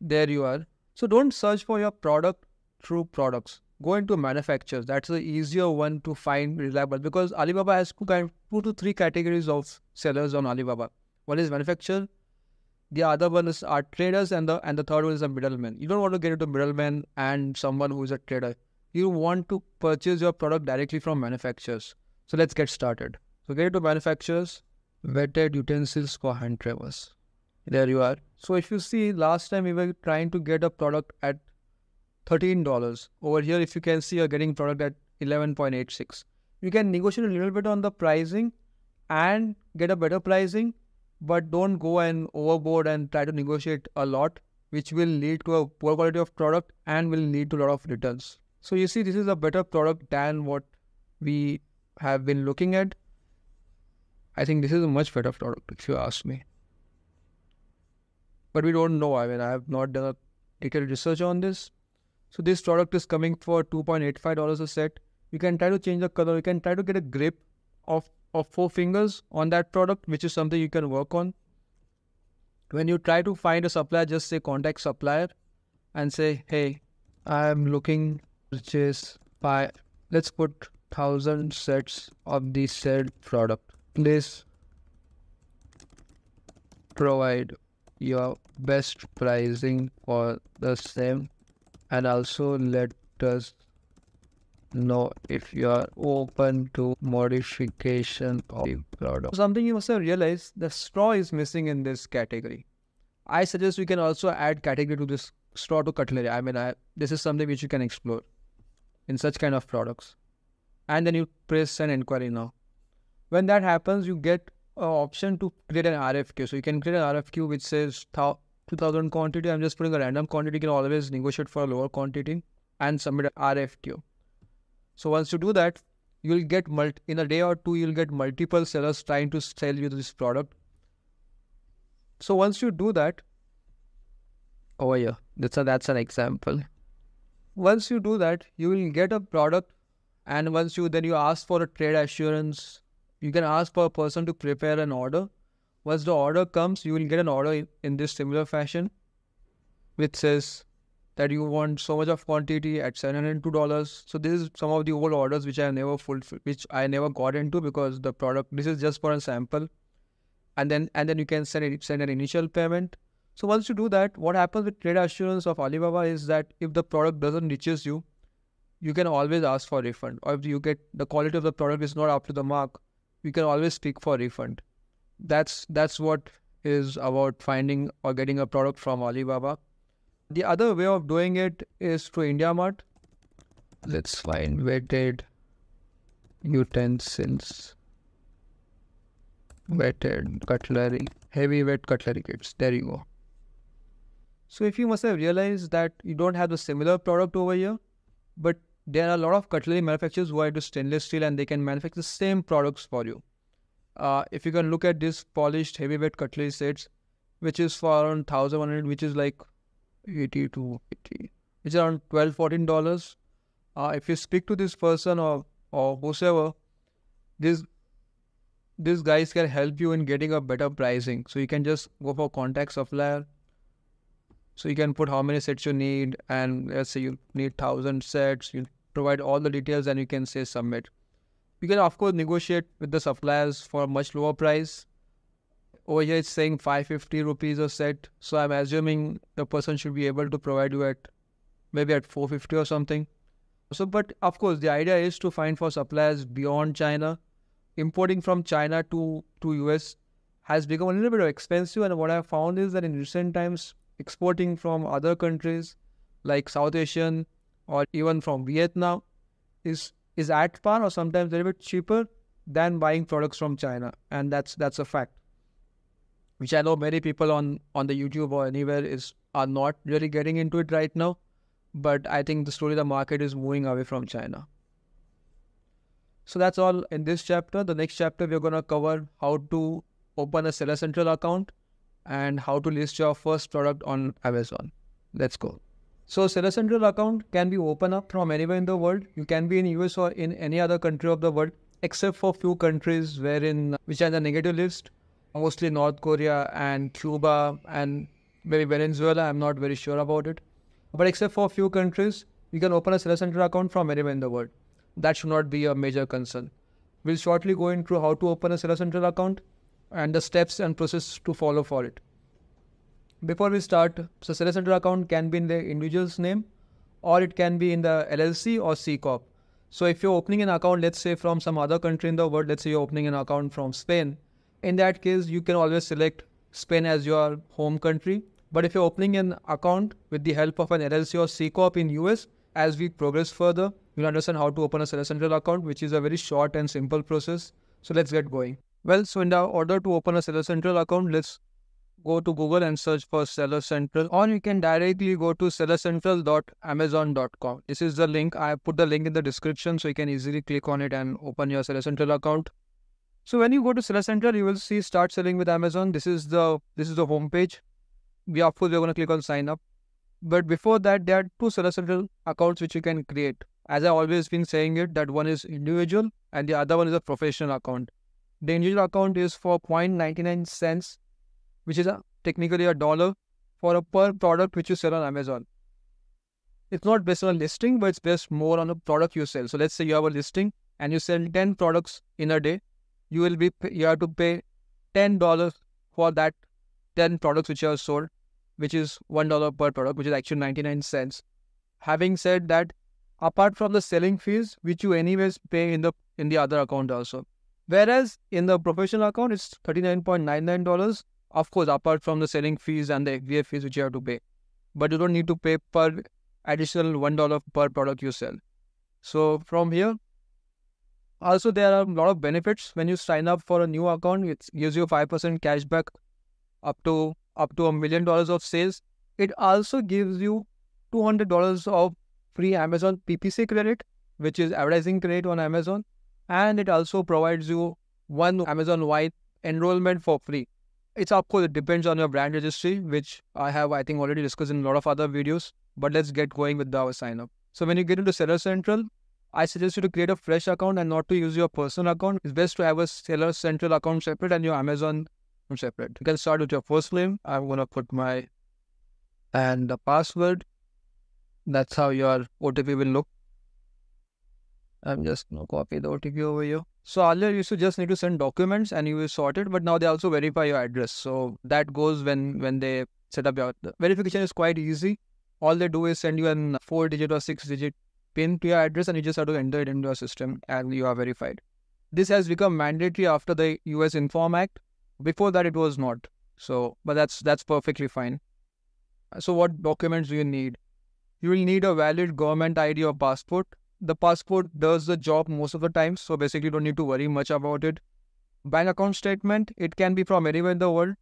there you are. So don't search for your product through products. Go into manufacturers. That's the easier one to find reliable, because Alibaba has 2 to 3 categories of sellers on Alibaba. One is manufacturer, the other one is are traders, and the third one is a middleman. You don't want to get into middleman and someone who is a trader. You want to purchase your product directly from manufacturers. So let's get started. So get into manufacturers, wetted utensils for hand trimmers. There you are. So if you see, last time we were trying to get a product at $13. Over here, if you can see, you're getting product at 11.86. You can negotiate a little bit on the pricing and get a better pricing, but don't go and overboard and try to negotiate a lot, which will lead to a poor quality of product and will lead to a lot of returns. So you see, this is a better product than what we have been looking at. I think this is a much better product if you ask me. But we don't know. I mean, I have not done a detailed research on this. So this product is coming for $2.85 a set. You can try to change the color. You can try to get a grip of 4 fingers on that product, which is something you can work on. When you try to find a supplier, just say contact supplier and say, hey, I'm looking to purchase let's put 1,000 sets of the said product. Please provide your best pricing for the same, and also let us know if you are open to modification of the product. Something you must have realized, the straw is missing in this category. I suggest you can also add category to this straw to cutlery. I mean, this is something which you can explore in such kind of products. And then you press send inquiry now. When that happens, you get an option to create an RFQ. So you can create an RFQ which says 2,000 quantity. I'm just putting a random quantity. You can always negotiate for a lower quantity and submit an RFQ. So once you do that, you'll get in a day or two, you'll get multiple sellers trying to sell you this product. So once you do that, over here, that's an example. Once you do that, you will get a product, and once you ask for a trade assurance, you can ask for a person to prepare an order. Once the order comes, you will get an order in this similar fashion, which says that you want so much of quantity at $702. So this is some of the old orders which I never fulfilled, which I never got into, because the product, this is just for a sample. And then you can send an initial payment. So once you do that, what happens with trade assurance of Alibaba is that if the product doesn't reaches you, you can always ask for refund. Or if you get the quality of the product is not up to the mark, you can always speak for refund. That's what is about finding or getting a product from Alibaba. The other way of doing it is through IndiaMart. Let's find weighted utensils, weighted cutlery, heavyweight cutlery kits. There you go. So if you must have realized that you don't have the similar product over here, but there are a lot of cutlery manufacturers who are into stainless steel and they can manufacture the same products for you. If you can look at this polished heavyweight cutlery sets, which is for around 1,100, which is like 80 to 80, which is around $12-14. If you speak to this person or whosoever, these guys can help you in getting a better pricing. So you can just go for contact supplier. So you can put how many sets you need, and let's say you need 1,000 sets. You provide all the details and you can say submit. You can of course negotiate with the suppliers for a much lower price. Over here it's saying 550 rupees a set. So I'm assuming the person should be able to provide you at maybe at 450 or something. So, but of course the idea is to find for suppliers beyond China. Importing from China to US has become a little bit expensive, and what I found is that in recent times, exporting from other countries like South Asian or even from Vietnam is at par or sometimes a little bit cheaper than buying products from China, and that's a fact, which I know many people on the YouTube or anywhere are not really getting into it right now. But I think the slowly the market is moving away from China. So that's all in this chapter. The next chapter we're going to cover how to open a Seller Central account and how to list your first product on Amazon. Let's go. So Seller Central account can be opened up from anywhere in the world. You can be in US or in any other country of the world, except for few countries which are in the negative list, mostly North Korea and Cuba and maybe Venezuela. I'm not very sure about it. But except for a few countries, you can open a Seller Central account from anywhere in the world. That should not be a major concern. We'll shortly go into how to open a Seller Central account and the steps and process to follow for it. Before we start, so Seller Central account can be in the individual's name or it can be in the LLC or C Corp. So if you're opening an account, let's say from some other country in the world, let's say you're opening an account from Spain, in that case, you can always select Spain as your home country. But if you're opening an account with the help of an LLC or C Corp in US, as we progress further, you'll understand how to open a Seller Central account, which is a very short and simple process. So let's get going. Well, so in order to open a Seller Central account, let's go to Google and search for Seller Central, or you can directly go to sellercentral.amazon.com. This is the link. I put the link in the description so you can easily click on it and open your Seller Central account. So when you go to Seller Central, you will see Start Selling with Amazon. This is the home page. Of course, we're going to click on sign up. But before that, there are two Seller Central accounts which you can create. As I've always been saying it, that one is individual and the other one is a professional account. The individual account is for 0.99 cents, which is technically $1 for a per product which you sell on Amazon. It's not based on a listing, but it's based more on a product you sell. So let's say you have a listing and you sell 10 products in a day. You have to pay $10 for that 10 products which you have sold, which is $1 per product, which is actually 99 cents. Having said that, apart from the selling fees, which you anyways pay in the other account also. Whereas in the professional account, it's $39.99. Of course, apart from the selling fees and the FBA fees which you have to pay. But you don't need to pay per additional $1 per product you sell. So from here, also there are a lot of benefits. When you sign up for a new account, it gives you 5% cashback up to $1 million of sales. It also gives you $200 of free Amazon PPC credit, which is advertising credit on Amazon. And it also provides you one Amazon-wide enrollment for free. It's of course, it depends on your brand registry, which I have, I think, already discussed in a lot of other videos. But let's get going with our sign up. So when you get into Seller Central, I suggest you to create a fresh account and not to use your personal account. It's best to have a Seller Central account separate and your Amazon separate. You can start with your first name. I'm going to put and the password. That's how your OTP will look. I'm just going to copy the OTP over here. So earlier you used to just send documents and you will sort it, but now they also verify your address. So that goes when they set up your, the verification is quite easy. All they do is send you an 4-digit or 6-digit PIN to your address, and you just have to enter it into your system and you are verified. This has become mandatory after the US Inform Act. Before that, it was not. So, but that's perfectly fine. So what documents do you need? You will need a valid government ID or passport. The passport does the job most of the time, so basically you don't need to worry much about it. Bank account statement, it can be from anywhere in the world.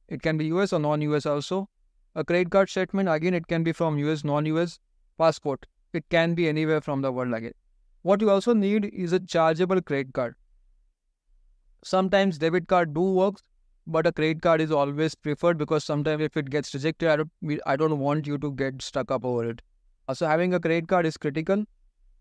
It can be US or non-US also. A credit card statement, again, it can be from US, non-US. Passport, it can be anywhere from the world again. What you also need is a chargeable credit card. Sometimes debit card do work, but a credit card is always preferred because sometimes if it gets rejected, I don't want you to get stuck up over it. So having a credit card is critical,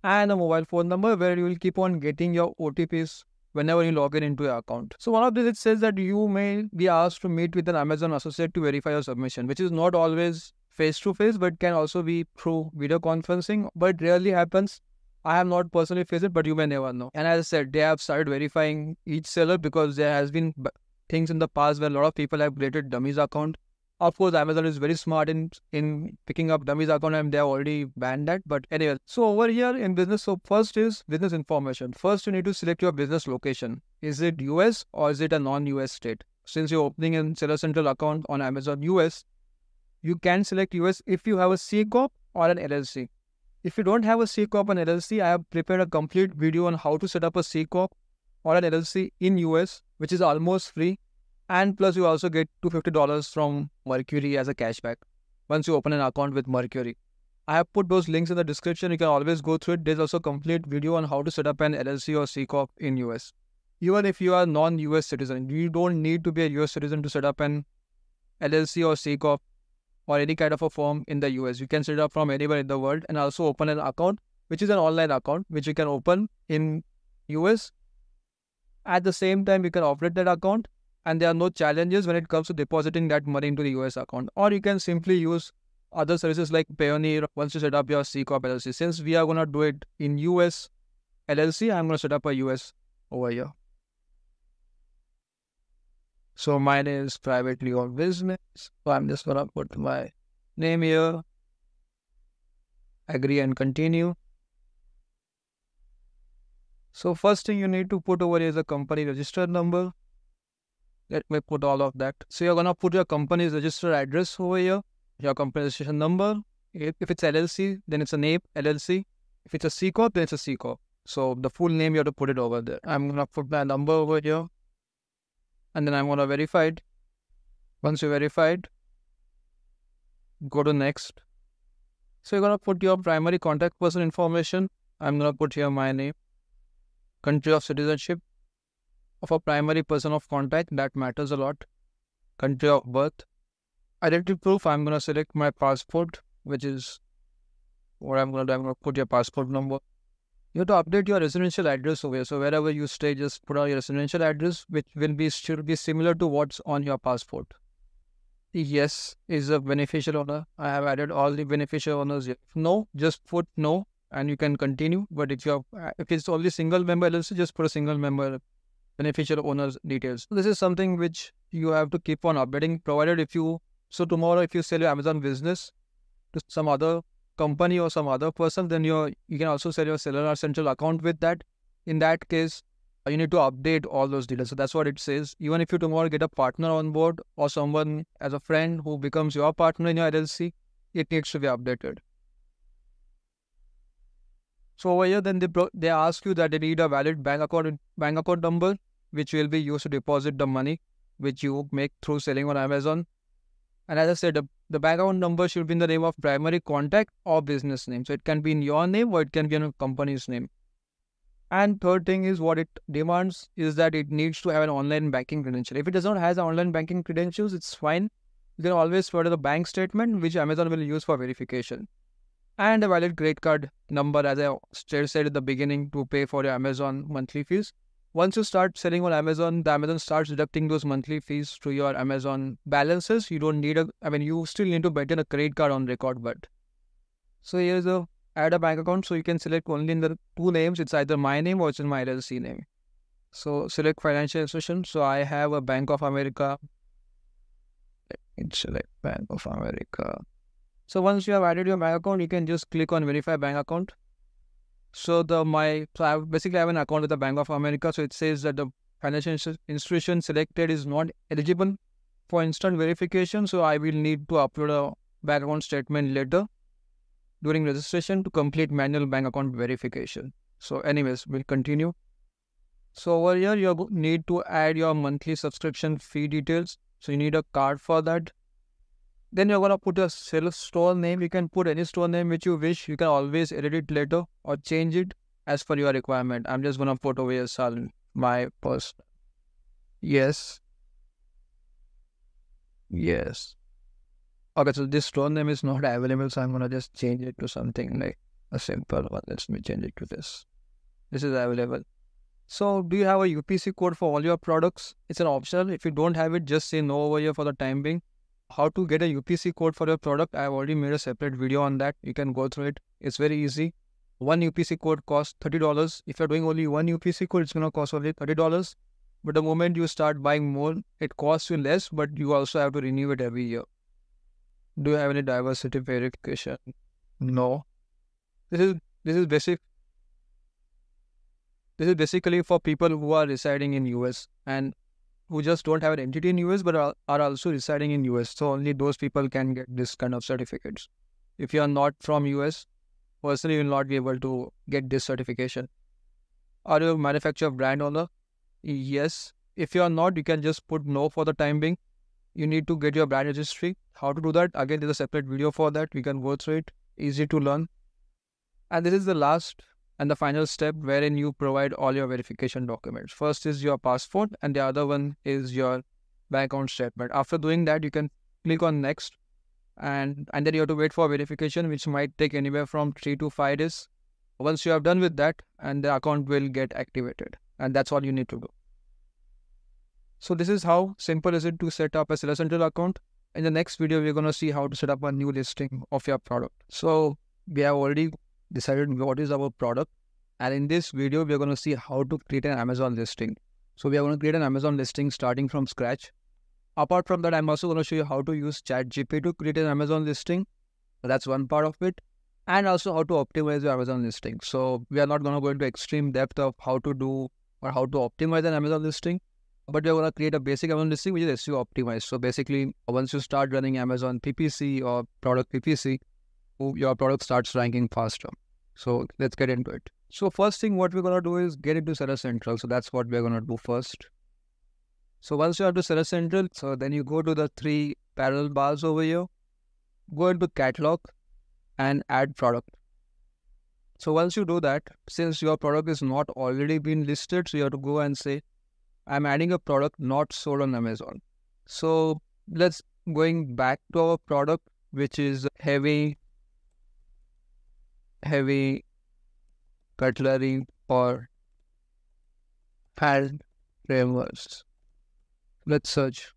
and a mobile phone number where you will keep on getting your OTPs whenever you log in into your account. So one of these, it says that you may be asked to meet with an Amazon associate to verify your submission, which is not always face-to-face, but can also be through video conferencing, but it rarely happens. I have not personally faced it, but you may never know. And as I said, they have started verifying each seller because there has been things in the past where a lot of people have created dummies account. Of course, Amazon is very smart in picking up dummies account, and they have already banned that. But anyway, so over here in business, so first is business information. First, you need to select your business location. Is it US or is it a non-US state? Since you're opening a Seller Central account on Amazon US, you can select US if you have a C Corp or an LLC. If you don't have a C Corp and LLC, I have prepared a complete video on how to set up a C Corp or an LLC in US, which is almost free. And plus you also get $250 from Mercury as a cashback once you open an account with Mercury. I have put those links in the description. You can always go through it. There's also a complete video on how to set up an LLC or C Corp in US. Even if you are non-US citizen, you don't need to be a US citizen to set up an LLC or C Corp or any kind of a firm in the US. You can set it up from anywhere in the world and also open an account, which is an online account, which you can open in US. At the same time, you can operate that account, and there are no challenges when it comes to depositing that money into the US account. Or you can simply use other services like Payoneer once you set up your C Corp LLC. Since we are going to do it in US LLC, I'm going to set up a US over here. So mine is privately owned business. So I'm just going to put my name here. Agree and continue. So first thing you need to put over here is a company registered number. Let me put all of that. So you're going to put your company's registered address over here, your company registration number. If it's LLC, then it's a name, LLC. If it's a C Corp, then it's a C Corp. So the full name, you have to put it over there. I'm going to put my number over here. And then I'm going to verify it. Once you verified, go to next. So you're going to put your primary contact person information. I'm going to put here my name, country of citizenship of a primary person of contact, that matters a lot, country of birth, identity proof, I'm going to select my passport, which is what I'm going to do. I'm going to put your passport number. You have to update your residential address over here. So wherever you stay, just put out your residential address, which should be similar to what's on your passport. Yes is a beneficial owner. I have added all the beneficial owners here. No, just put no, and you can continue. But if it's only single member LLC, just put a single member beneficial owners details. This is something which you have to keep on updating, provided so tomorrow if you sell your Amazon business to some other company or some other person, then you can also sell your Seller Central account with that. In that case, you need to update all those details. So that's what it says. Even if you tomorrow get a partner on board or someone as a friend who becomes your partner in your LLC, it needs to be updated. So over here, then they ask you that they need a valid bank account number, which will be used to deposit the money which you make through selling on Amazon. And as I said, the bank account number should be in the name of primary contact or business name. So it can be in your name or it can be in a company's name. And third thing is what it demands is that it needs to have an online banking credential. If it does not have an online banking credentials, it's fine. You can always provide the bank statement, which Amazon will use for verification. And a valid credit card number, as I said at the beginning, to pay for your Amazon monthly fees. Once you start selling on Amazon, the Amazon starts deducting those monthly fees to your Amazon balances. You don't need you still need to maintain a credit card on record, but. So here's add a bank account. So you can select only in the two names. It's either my name or it's in my LLC name. So select financial institution. So I have a Bank of America It's like Bank of America. So once you have added your bank account, you can just click on verify bank account. So I basically have an account with the Bank of America. So it says that the financial institution selected is not eligible for instant verification. So I will need to upload a bank account statement later during registration to complete manual bank account verification. So anyways, we'll continue. So over here, you need to add your monthly subscription fee details. So you need a card for that. Then you're going to put a store name. You can put any store name which you wish. You can always edit it later or change it as per your requirement. I'm just going to put over here Salon, my personal. Yes. Yes. Okay, so this store name is not available, so I'm going to just change it to something like a simple one. Let me change it to this. This is available. So do you have a UPC code for all your products? It's an optional. If you don't have it, just say no over here for the time being. How to get a UPC code for your product? I've already made a separate video on that. You can go through it. It's very easy. One UPC code costs $30. If you're doing only one UPC code, it's going to cost only $30. But the moment you start buying more, it costs you less, but you also have to renew it every year. Do you have any diversity verification? No. This is basic. This is basically for people who are residing in US and who just don't have an entity in US but are also residing in US. So only those people can get this kind of certificates. If you are not from US, personally you will not be able to get this certification. Are you a manufacturer brand owner? Yes. If you are not, you can just put no for the time being. You need to get your brand registry. How to do that? Again, there's a separate video for that. We can go through it. Easy to learn. And this is the last and the final step wherein you provide all your verification documents. First is your passport and the other one is your bank account statement. After doing that, you can click on next and then you have to wait for verification, which might take anywhere from 3 to 5 days. Once you have done with that, and the account will get activated, and that's all you need to do. So this is how simple is it to set up a Seller Central account. In the next video, we're going to see how to set up a new listing of your product. So we have already decided what is our product, and in this video, we're going to see how to create an Amazon listing. So we are going to create an Amazon listing starting from scratch. Apart from that, I'm also going to show you how to use ChatGPT to create an Amazon listing. That's one part of it. And also how to optimize your Amazon listing. So we are not going to go into extreme depth of how to do or how to optimize an Amazon listing. But we're going to create a basic Amazon listing which is SEO optimized. So basically, once you start running Amazon PPC or product PPC, your product starts ranking faster. So let's get into it. So first thing what we're going to do is get into Seller Central. So that's what we're going to do first. So once you have to Seller Central, so then you go to the 3 parallel bars over here, go into catalog and add product. So once you do that, since your product is not already been listed, so you have to go and say, I'm adding a product not sold on Amazon. So let's going back to our product, which is heavy cutlery or hand frameworks. Let's search.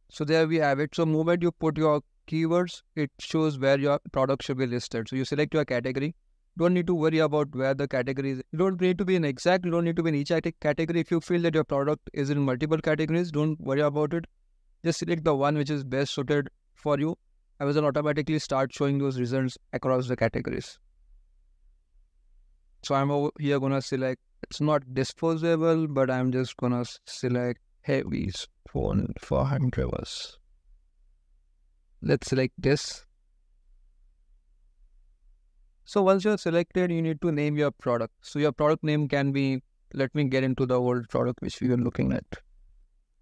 So there we have it. So moment you put your keywords, it shows where your product should be listed. So you select your category. Don't need to worry about where the category is. You don't need to be in exact, you don't need to be in each category. If you feel that your product is in multiple categories, don't worry about it. Just select the one which is best suited for you. Amazon automatically start showing those results across the categories. So I'm over here going to select, it's not disposable, but I'm just going to select heavy phone for hand gravers. Let's select this. So once you're selected, you need to name your product. So your product name can be, let me get into the old product which we were looking at.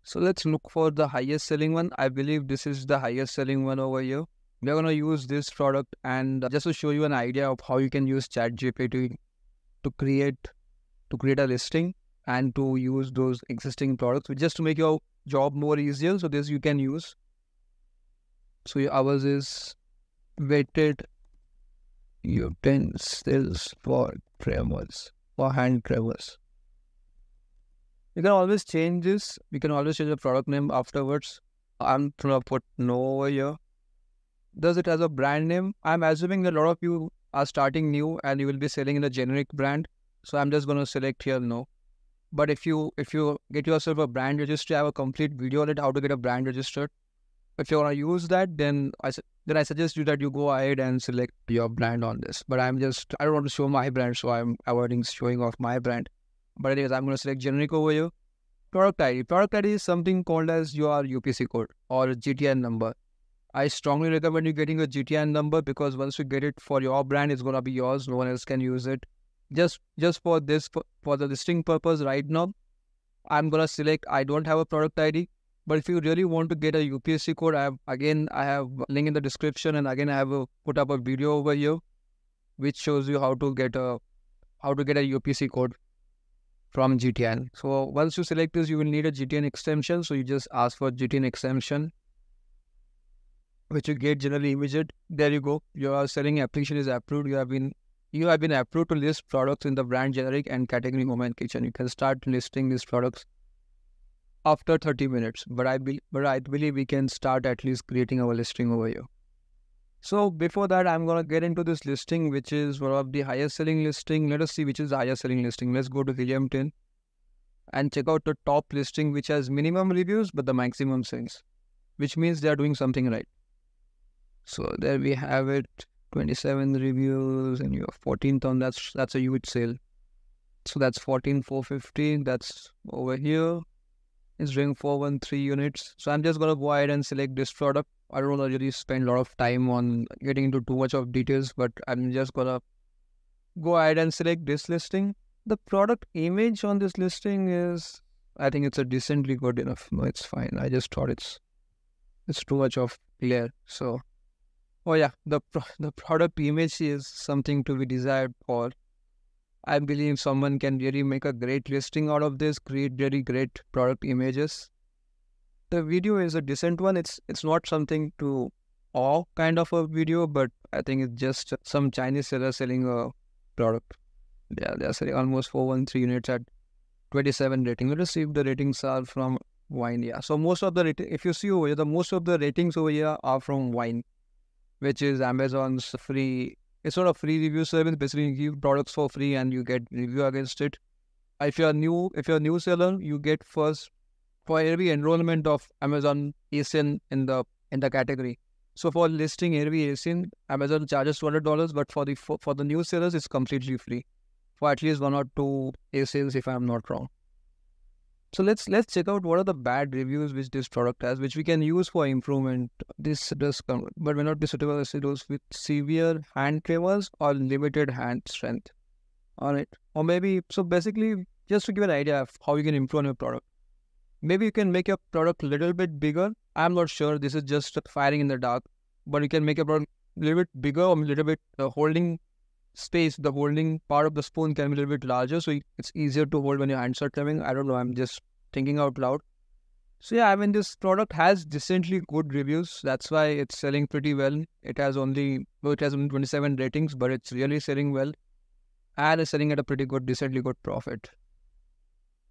So let's look for the highest selling one. I believe this is the highest selling one over here. We're going to use this product, and just to show you an idea of how you can use ChatGPT to create a listing and to use those existing products, just to make your job more easier. So this you can use. So ours is weighted utensils for cravers, for hand cravers. You can always change this. We can always change the product name afterwards. I'm going to put no over here. Does it has a brand name? I'm assuming that a lot of you are starting new and you will be selling in a generic brand. So I'm just going to select here no. But if you get yourself a brand registry, I have a complete video on it, how to get a brand registered. if you want to use that, then I suggest you that you go ahead and select your brand on this. But I don't want to show my brand, so I'm avoiding showing off my brand. But anyways, I'm going to select generic over here. Product ID. Product ID is something called as your UPC code or GTN number. I strongly recommend you getting a GTN number, because once you get it for your brand, it's going to be yours. No one else can use it. Just for this, for the listing purpose right now, I'm going to select I don't have a product ID. But if you really want to get a UPC code, I have a link in the description, and again I have put up a video over here which shows you how to get a UPC code from GTN. So once you select this, you will need a GTN extension. So you just ask for GTN extension, which you get generally immediate. There you go. Your selling application is approved. You have been approved to list products in the brand generic and category home and kitchen. You can start listing these products after 30 minutes. But I believe we can start at least creating our listing over here. So before that, I'm going to get into this listing, which is one of the highest selling listing. Let us see which is the highest selling listing. Let's go to Helium 10 and check out the top listing, which has minimum reviews but the maximum sales, which means they are doing something right. So there we have it, 27 reviews, and you have 14th on. That's a huge sale. So that's 14,450. That's over here. It's doing 413 units. So I'm just going to go ahead and select this product. I don't want to really spend a lot of time on getting into too much of details, but I'm just going to go ahead and select this listing. The product image on this listing is, I think it's a decently good enough. No, it's fine. I just thought it's too much of glare. So, oh yeah, the product image is something to be desired for. I believe someone can really make a great listing out of this, create really great product images. The video is a decent one. It's not something to awe kind of a video, but I think it's just some Chinese seller selling a product. Yeah, they're selling almost 413 units at 27 rating. Let us see if the ratings are from Wine. Yeah, so most of the if you see over here, most of the ratings over here are from Wine, which is Amazon's free. It's not a free review service. Basically, you give products for free and you get review against it. If you're a new seller, you get first for every enrollment of Amazon ASIN in the category. So for listing every ASIN, Amazon charges $200, but for the new sellers, it's completely free for at least 1 or 2 ASINs, if I'm not wrong. So let's check out what are the bad reviews which this product has, which we can use for improvement. This does come, but may not be suitable as those with severe hand tremors or limited hand strength on it. Or maybe, so basically, just to give an idea of how you can improve on your product. Maybe you can make your product a little bit bigger. I'm not sure. This is just firing in the dark. But you can make your product a little bit bigger, or a little bit holding space. The holding part of the spoon can be a little bit larger, so it's easier to hold when your hands are trembling. I don't know. I'm just thinking out loud. So yeah, I mean, this product has decently good reviews. That's why it's selling pretty well. It has only 27 ratings, but it's really selling well. And it's selling at a pretty good, decently good profit.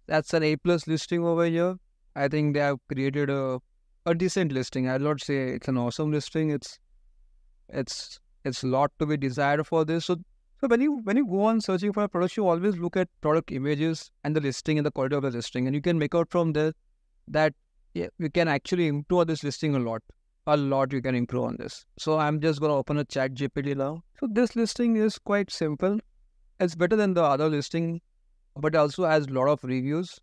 That's an A+ listing over here. I think they have created a decent listing. I'll not say it's an awesome listing. It's a lot to be desired for this. So when you go on searching for a product, you always look at product images and the listing and the quality of the listing, and you can make out from there that we can actually improve on this listing a lot. A lot you can improve on this. So I'm just going to open a ChatGPT now. So this listing is quite simple. It's better than the other listing, but also has a lot of reviews.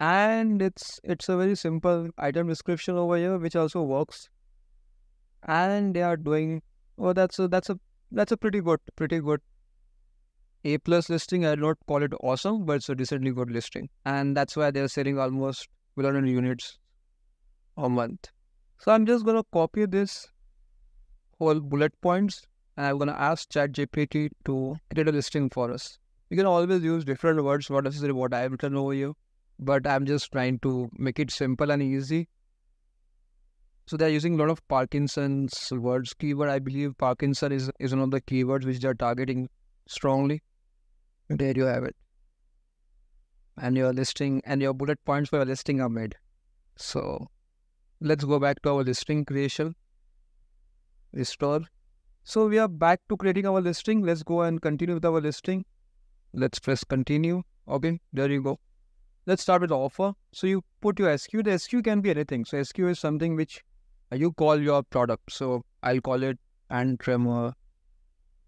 And it's a very simple item description over here, which also works. And they are doing, that's a pretty good A+ listing. I'll not call it awesome, but it's a decently good listing. And that's why they're selling almost 1,100 units a month. So I'm just going to copy this whole bullet points, and I'm going to ask ChatGPT to create a listing for us. You can always use different words, not necessarily what I've written over here, but I'm just trying to make it simple and easy. So they're using a lot of Parkinson's words keyword. I believe Parkinson is one of the keywords which they're targeting strongly. There you have it. And your listing and your bullet points for your listing are made. So let's go back to our listing creation. Restore. So we are back to creating our listing. Let's go and continue with our listing. Let's press continue. Okay, there you go. Let's start with the offer. So you put your SKU. The SKU can be anything. So SKU is something which You call your product. So I'll call it hand trimmer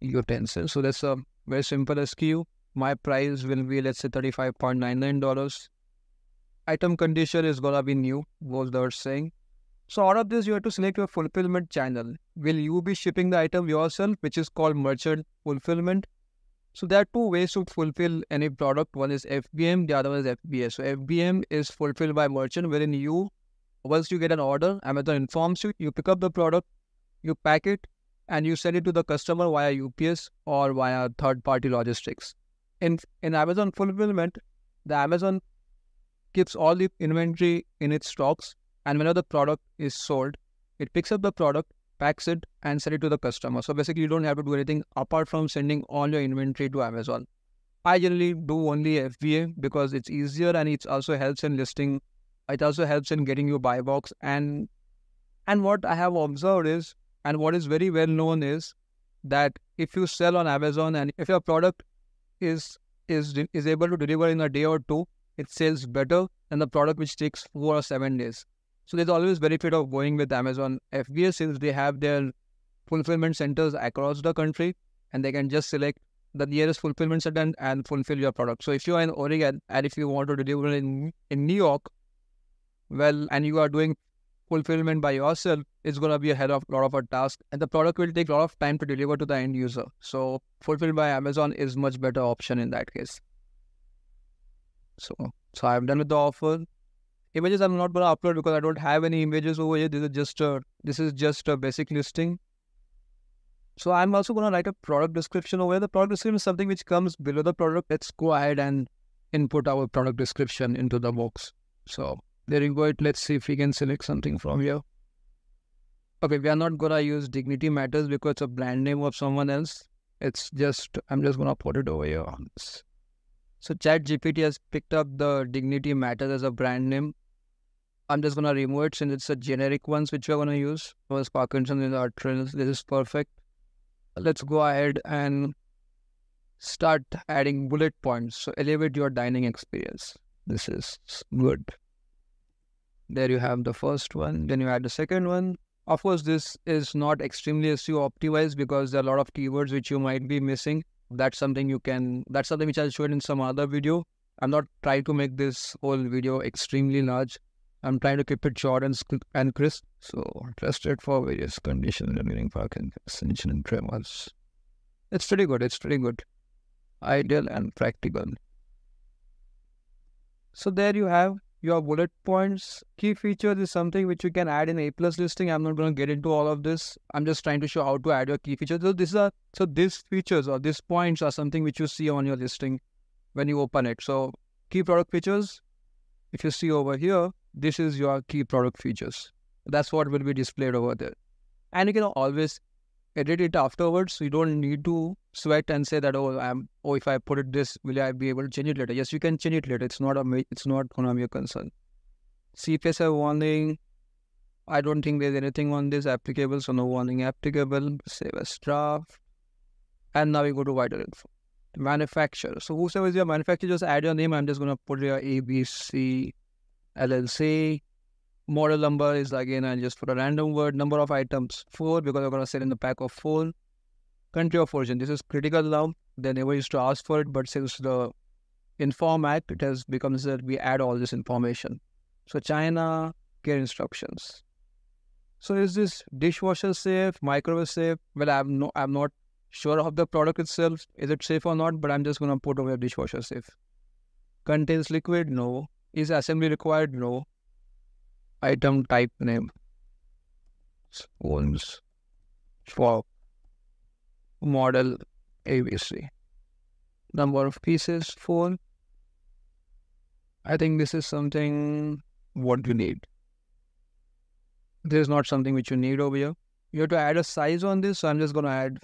utensil. So that's a very simple SKU. My price will be, let's say, $35.99. Item condition is gonna be new, was the saying. So out of this, you have to select your fulfillment channel. Will you be shipping the item yourself, which is called merchant fulfillment? So there are two ways to fulfill any product. One is FBM, the other one is FBA. So FBM is fulfilled by merchant, wherein once you get an order, Amazon informs you, you pick up the product, you pack it, and you send it to the customer via UPS or via third-party logistics. In Amazon fulfillment, the Amazon keeps all the inventory in its stocks, and whenever the product is sold, it picks up the product, packs it, and send it to the customer. So basically, you don't have to do anything apart from sending all your inventory to Amazon. I generally do only FBA because it's easier and it also helps in listing. It also helps in getting you buy box. And what I have observed is, and what is very well known is, that if you sell on Amazon and if your product is able to deliver in a day or two, it sells better than the product which takes 4 or 7 days. So there's always benefit of going with Amazon FBA, since they have their fulfillment centers across the country and they can just select the nearest fulfillment center and fulfill your product. So if you are in Oregon and if you want to deliver in New York, well, and you are doing fulfillment by yourself, it's going to be a lot of a task, and the product will take a lot of time to deliver to the end user. So fulfilled by Amazon is much better option in that case. So I'm done with the offer. Images I'm not going to upload because I don't have any images over here. This is just a basic listing. So I'm also going to write a product description over here. The product description is something which comes below the product. Let's go ahead and input our product description into the box. So there you go. Let's see if we can select something from here. Okay, we are not going to use Dignity Matters because it's a brand name of someone else. I'm just going to put it over here. So ChatGPT has picked up the Dignity Matters as a brand name. I'm just going to remove it since it's a generic ones which we're going to use. Thomas Parkinson in our trails. This is perfect. Let's go ahead and start adding bullet points. So elevate your dining experience. This is good. There you have the first one. Then you add the second one. Of course, this is not extremely SEO optimized because there are a lot of keywords which you might be missing. That's something which I'll show in some other video. I'm not trying to make this whole video extremely large. I'm trying to keep it short and crisp. So trusted for various conditions, limiting parking, extension and tremors. It's pretty good. Ideal and practical. So there you have your bullet points. Key features is something which you can add in A+ listing. I'm not going to get into all of this. I'm just trying to show how to add your key features. So these features or these points are something which you see on your listing when you open it. So key product features, if you see over here, this is your key product features. That's what will be displayed over there. And you can always edit it afterwards. So you don't need to sweat and say that, if I put it this, will I be able to change it later? Yes, you can change it later. It's not going to be a concern. CPSI warning. I don't think there's anything on this applicable. So no warning applicable. Save as draft. And now we go to wider info. Manufacturer. So whosoever is your manufacturer, just add your name. I'm just going to put your ABC LLC. Model number is again, I just put a random word. Number of items 4 because I'm going to sell in the pack of 4. Country of origin. This is critical now. They never used to ask for it, but since the Inform Act, it has become that we add all this information. So China, care instructions. So is this dishwasher safe, microwave safe? Well, I'm not sure of the product itself. Is it safe or not? But I'm just going to put over dishwasher safe. Contains liquid? No. Is assembly required? No. Item type name. Spoons. Fork. Model ABC. Number of pieces 4. I think this is something what you need. This is not something which you need over here. You have to add a size on this. So I'm just going to add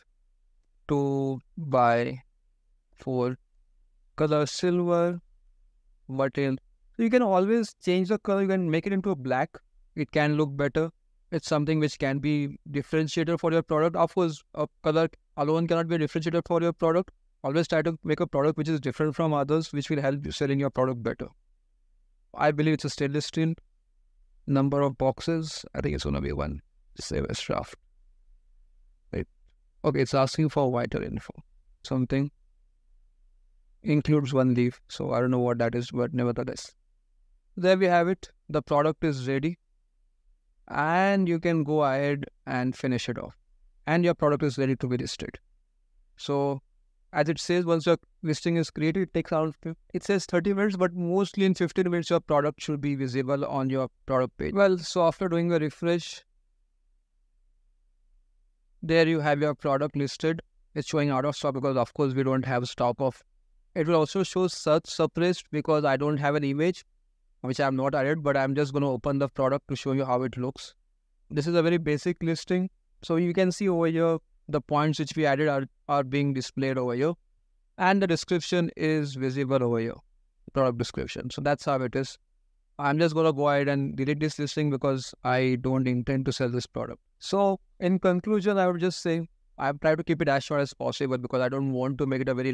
2 by 4. Color silver. Button. So you can always change the color. You can make it into a black. It can look better. It's something which can be differentiator for your product. Of course, a color alone cannot be a differentiator for your product. Always try to make a product which is different from others, which will help you selling your product better. I believe it's a stainless steel. Number of boxes, I think it's going to be 1. Save as draft. Wait. Okay, it's asking for vital info. Something includes one leaf. So I don't know what that is, but nevertheless. There we have it. The product is ready. And you can go ahead and finish it off. And your product is ready to be listed. So as it says, once your listing is created, it takes around, it says 30 minutes, but mostly in 15 minutes, your product should be visible on your product page. Well, so after doing a refresh, there you have your product listed. It's showing out of stock because of course we don't have stock of. It will also show search suppressed because I don't have an image, which I have not added, but I'm just going to open the product to show you how it looks. This is a very basic listing. So you can see over here, the points which we added are being displayed over here. And the description is visible over here, the product description. So that's how it is. I'm just going to go ahead and delete this listing because I don't intend to sell this product. So in conclusion, I would just say I've tried to keep it as short as possible because I don't want to make it a very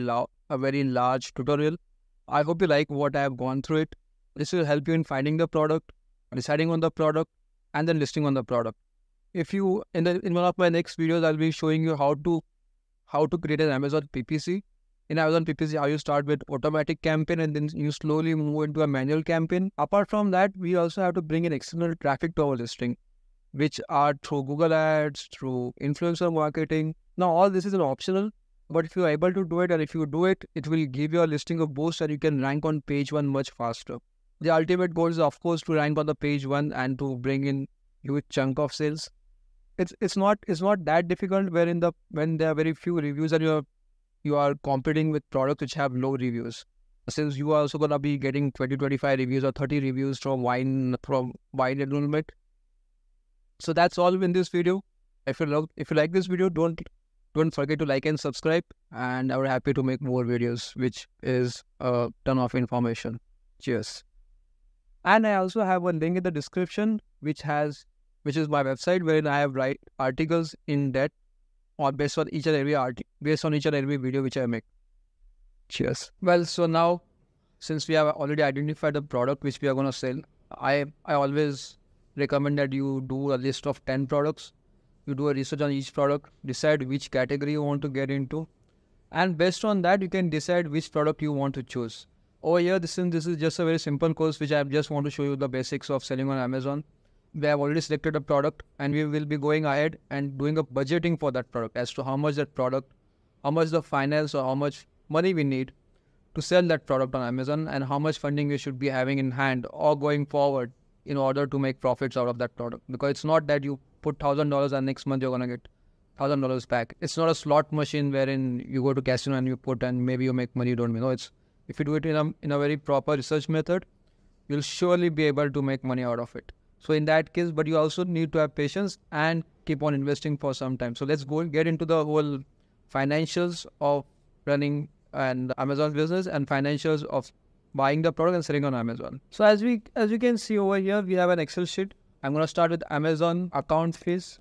large tutorial. I hope you like what I have gone through it. This will help you in finding the product, deciding on the product, and then listing on the product. If you in one of my next videos, I'll be showing you how to create an Amazon PPC. In Amazon PPC, how you start with automatic campaign and then you slowly move into a manual campaign. Apart from that, we also have to bring in external traffic to our listing, which are through Google Ads, through influencer marketing. Now, all this is an optional, but if you are able to do it and if you do it, it will give your listing a boost and you can rank on page 1 much faster. The ultimate goal is, of course, to rank on the page 1 and to bring in huge chunk of sales. It's not that difficult when there are very few reviews and you are competing with products which have low reviews. Since you are also gonna be getting 20-25 reviews or 30 reviews from wine enrollment. So that's all in this video. If you like this video, don't forget to like and subscribe. And I'm happy to make more videos, which is a ton of information. Cheers. And I also have a link in the description, which is my website, wherein I have write articles in depth or based on each and every video which I make. Cheers. Well, so now, since we have already identified the product which we are going to sell, I always recommend that you do a list of 10 products. You do a research on each product, decide which category you want to get into, and based on that, you can decide which product you want to choose. Over here, this is just a very simple course which I just want to show you the basics of selling on Amazon. We have already selected a product and we will be going ahead and doing a budgeting for that product as to how much that product, how much the finance or how much money we need to sell that product on Amazon and how much funding we should be having in hand or going forward in order to make profits out of that product. Because it's not that you put $1,000 and next month you're going to get $1,000 back. It's not a slot machine wherein you go to casino and you put and maybe you make money, you don't know. It's if you do it in a very proper research method, you'll surely be able to make money out of it. So in that case, but you also need to have patience and keep on investing for some time. So let's get into the whole financials of running an Amazon business and financials of buying the product and selling on Amazon. So as you can see over here, we have an Excel sheet. I'm going to start with Amazon account fees.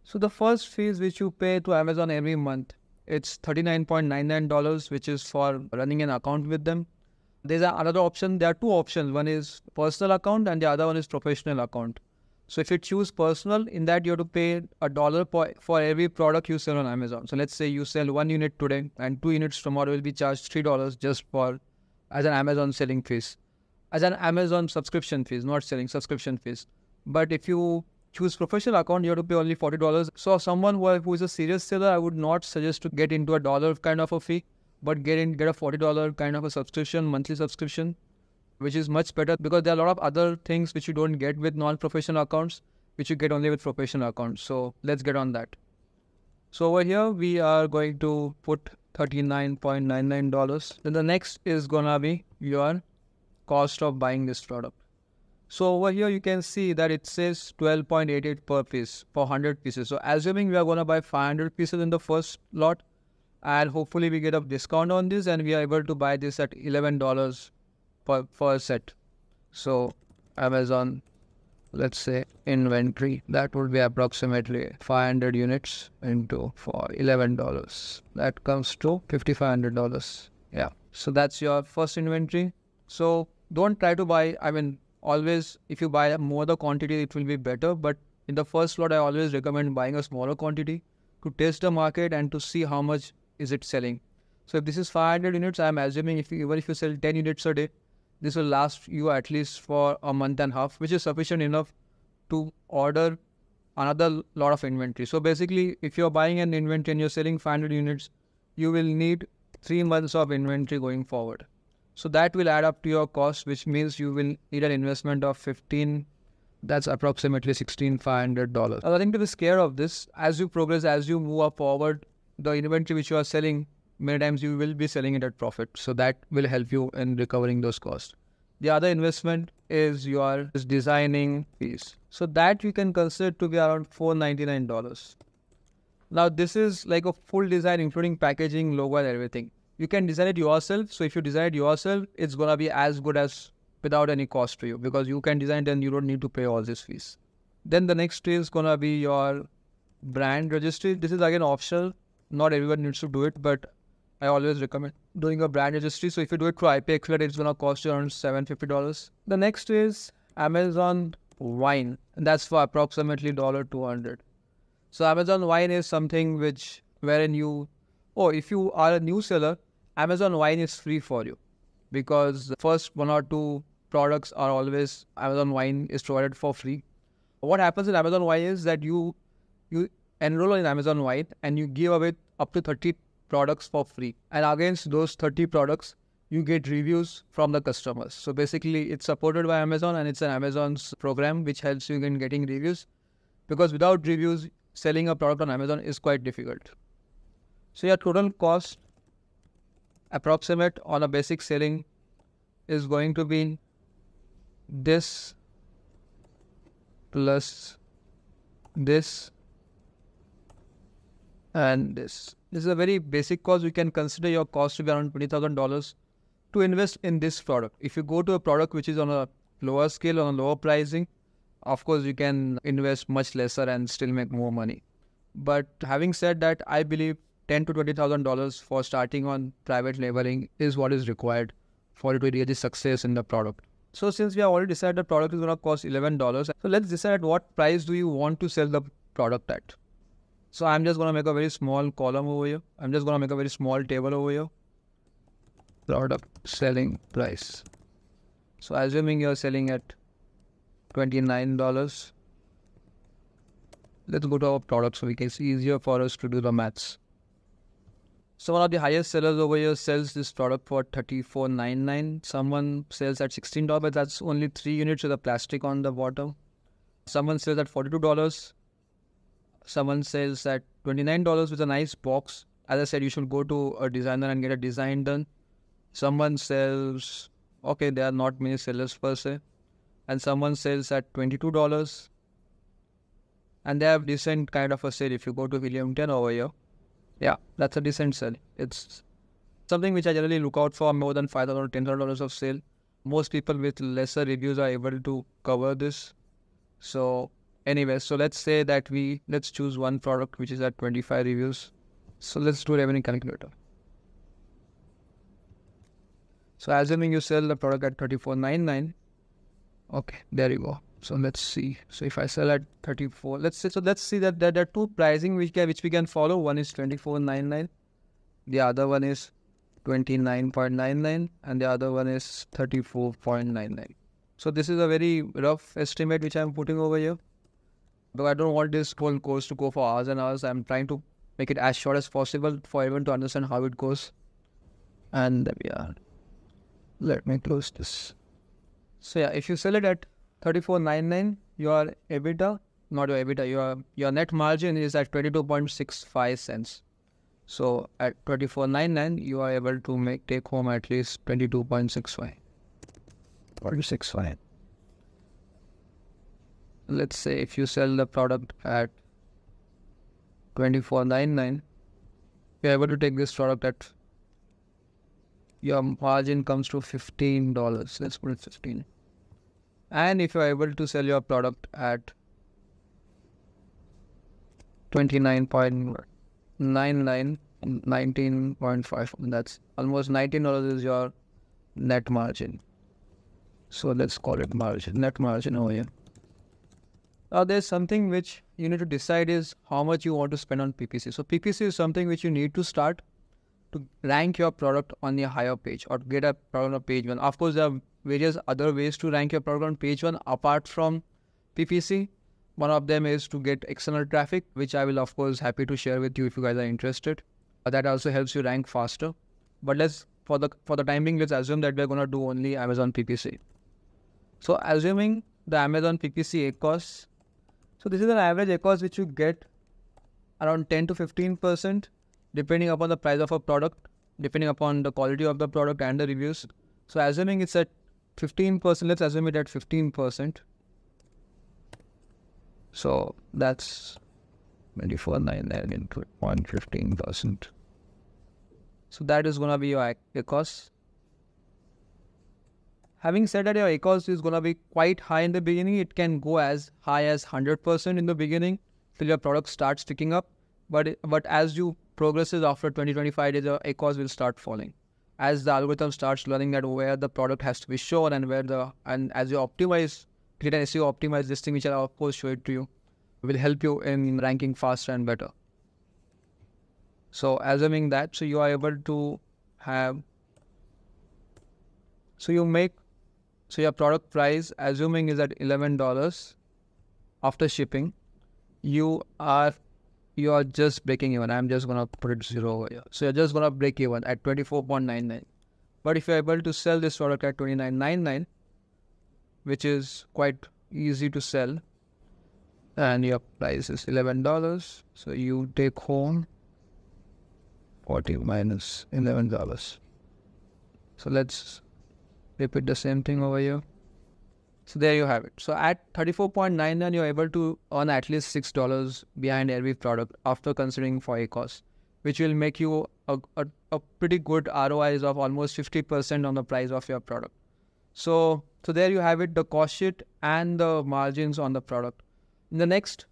So the first fees which you pay to Amazon every month, it's $39.99, which is for running an account with them. There's another option. There are two options. One is personal account and the other one is professional account. So if you choose personal, in that you have to pay $1 for every product you sell on Amazon. So let's say you sell 1 unit today and 2 units tomorrow will be charged $3 just as an Amazon selling fees. As an Amazon subscription fees, not selling, subscription fees. But if you choose professional account, you have to pay only $40. So someone who is a serious seller, I would not suggest to get into a dollar kind of a fee, but get a $40 kind of a subscription, monthly subscription, which is much better because there are a lot of other things which you don't get with non-professional accounts, which you get only with professional accounts. So let's get on that. So over here, we are going to put $39.99. Then the next is gonna be your cost of buying this product. So over here, you can see that it says $12.88 per piece for 100 pieces. So assuming we are gonna buy 500 pieces in the first lot, and hopefully we get a discount on this and we are able to buy this at $11 per set. So Amazon, let's say inventory, that would be approximately 500 units for $11. That comes to $5,500. Yeah. So that's your first inventory. So don't try to buy, always if you buy more the quantity, it will be better. But In the first lot, I always recommend buying a smaller quantity to test the market and to see how much is it selling. So if this is 500 units, I'm assuming even if you sell 10 units a day, this will last you at least for a month and a half, which is sufficient enough to order another lot of inventory. So basically, if you're buying an inventory and you're selling 500 units, you will need 3 months of inventory going forward. So that will add up to your cost, which means you will need an investment of 15. That's approximately $16,500. Nothing to be scared of this. As you progress, as you move up forward, the inventory which you are selling, many times you will be selling it at profit. So that will help you in recovering those costs. The other investment is your designing fees. So that you can consider to be around $499. Now this is like a full design, including packaging, logo and everything. You can design it yourself. So if you design it yourself, it's going to be as good as without any cost to you, because you can design it and you don't need to pay all these fees. Then the next is going to be your brand registry. This is again optional. Not everyone needs to do it, but I always recommend doing a brand registry. So if you do it through IP Expert, it's going to cost you around $750. The next is Amazon Wine, and that's for approximately $200. So Amazon Wine is something wherein if you are a new seller, Amazon Wine is free for you, because the first 1 or 2 products are always Amazon Wine is provided for free. What happens in Amazon Wine is that you enroll in Amazon Wine and you give away up to 30 products for free. And against those 30 products, you get reviews from the customers. So basically, it's supported by Amazon and it's an Amazon's program which helps you in getting reviews. Because without reviews, selling a product on Amazon is quite difficult. So your total cost approximate on a basic selling is going to be this plus this and this. This is a very basic cost. You can consider your cost to be around $20,000 to invest in this product. If you go to a product which is on a lower scale, on a lower pricing, of course you can invest much lesser and still make more money. But having said that, I believe $10,000 to $20,000 for starting on private labeling is what is required for you to really success in the product. So since we have already decided the product is going to cost $11, so let's decide at what price do you want to sell the product at. So I'm just going to make a very small column over here. I'm just going to make a very small table over here. Product selling price. So assuming you're selling at $29, let's go to our product so it's easier for us to do the maths. So one of the highest sellers over here sells this product for $34.99. Someone sells at $16, but that's only 3 units with the plastic on the bottom. Someone sells at $42. Someone sells at $29 with a nice box. As I said, you should go to a designer and get a design done. Someone sells, there are not many sellers per se. And someone sells at $22. And they have decent kind of a sale. If you go to Helium 10 over here, yeah, that's a decent sale. It's something which I generally look out for, more than $5,000 or $10,000 of sale. Most people with lesser reviews are able to cover this. So anyway, so let's say that let's choose one product which is at 25 reviews. So let's do revenue calculator. So assuming you sell the product at $34.99, okay, there you go. So let's see. So if I sell at 34, let's see that there are 2 pricing which we can follow. One is $24.99, the other one is $29.99, and the other one is $34.99. So this is a very rough estimate which I'm putting over here. But I don't want this whole course to go for hours and hours. I'm trying to make it as short as possible for everyone to understand how it goes. And there we are. Let me close this. So yeah, if you sell it at $34.99, your EBITDA, not your EBITDA, your net margin is at 22.65 cents. So at $24.99, you are able to take home at least 22.65. Let's say if you sell the product at $24.99, you're able to take this product at, your margin comes to $15. Let's put it 15. And if you're able to sell your product at $29.99, 19.5, that's almost $19 is your net margin. So let's call it margin, net margin over here. Now there's something which you need to decide is how much you want to spend on PPC. So PPC is something which you need to start to rank your product on a higher page or get a product on page 1. Of course, there are various other ways to rank your product on page 1 apart from PPC. One of them is to get external traffic, which I will of course happy to share with you if you guys are interested. That also helps you rank faster. But for the time being, let's assume that we're gonna do only Amazon PPC. So assuming the Amazon PPC ACoS, so this is an average ACoS which you get around 10 to 15%, depending upon the price of a product, depending upon the quality of the product and the reviews. So assuming it's at 15%, let's assume it at 15%. So that's 24.99 into 0.15%. So that is going to be your ACoS. Having said that, your ACoS is going to be quite high in the beginning. It can go as high as 100% in the beginning till your product starts ticking up. But as you progresses after 20-25 days, your ACoS will start falling. As the algorithm starts learning that where the product has to be shown and as you optimize, create an SEO optimize this thing, which I'll of course show it to you, will help you in ranking faster and better. So assuming that, so you are able to have, so your product price, assuming is at $11 after shipping, you are just breaking even. I'm just going to put it 0 over here. So you're just going to break even at 24.99. But if you're able to sell this product at $29.99, which is quite easy to sell, and your price is $11, so you take home 40 minus $11. So let's repeat the same thing over here. So there you have it. So at 34.99, you're able to earn at least $6 behind every product after considering for ACoS, which will make you a pretty good ROIs of almost 50% on the price of your product. So there you have it, the cost sheet and the margins on the product. In the next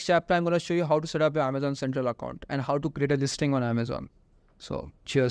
chapter, I'm going to show you how to set up your Amazon Central account and how to create a listing on Amazon. So cheers.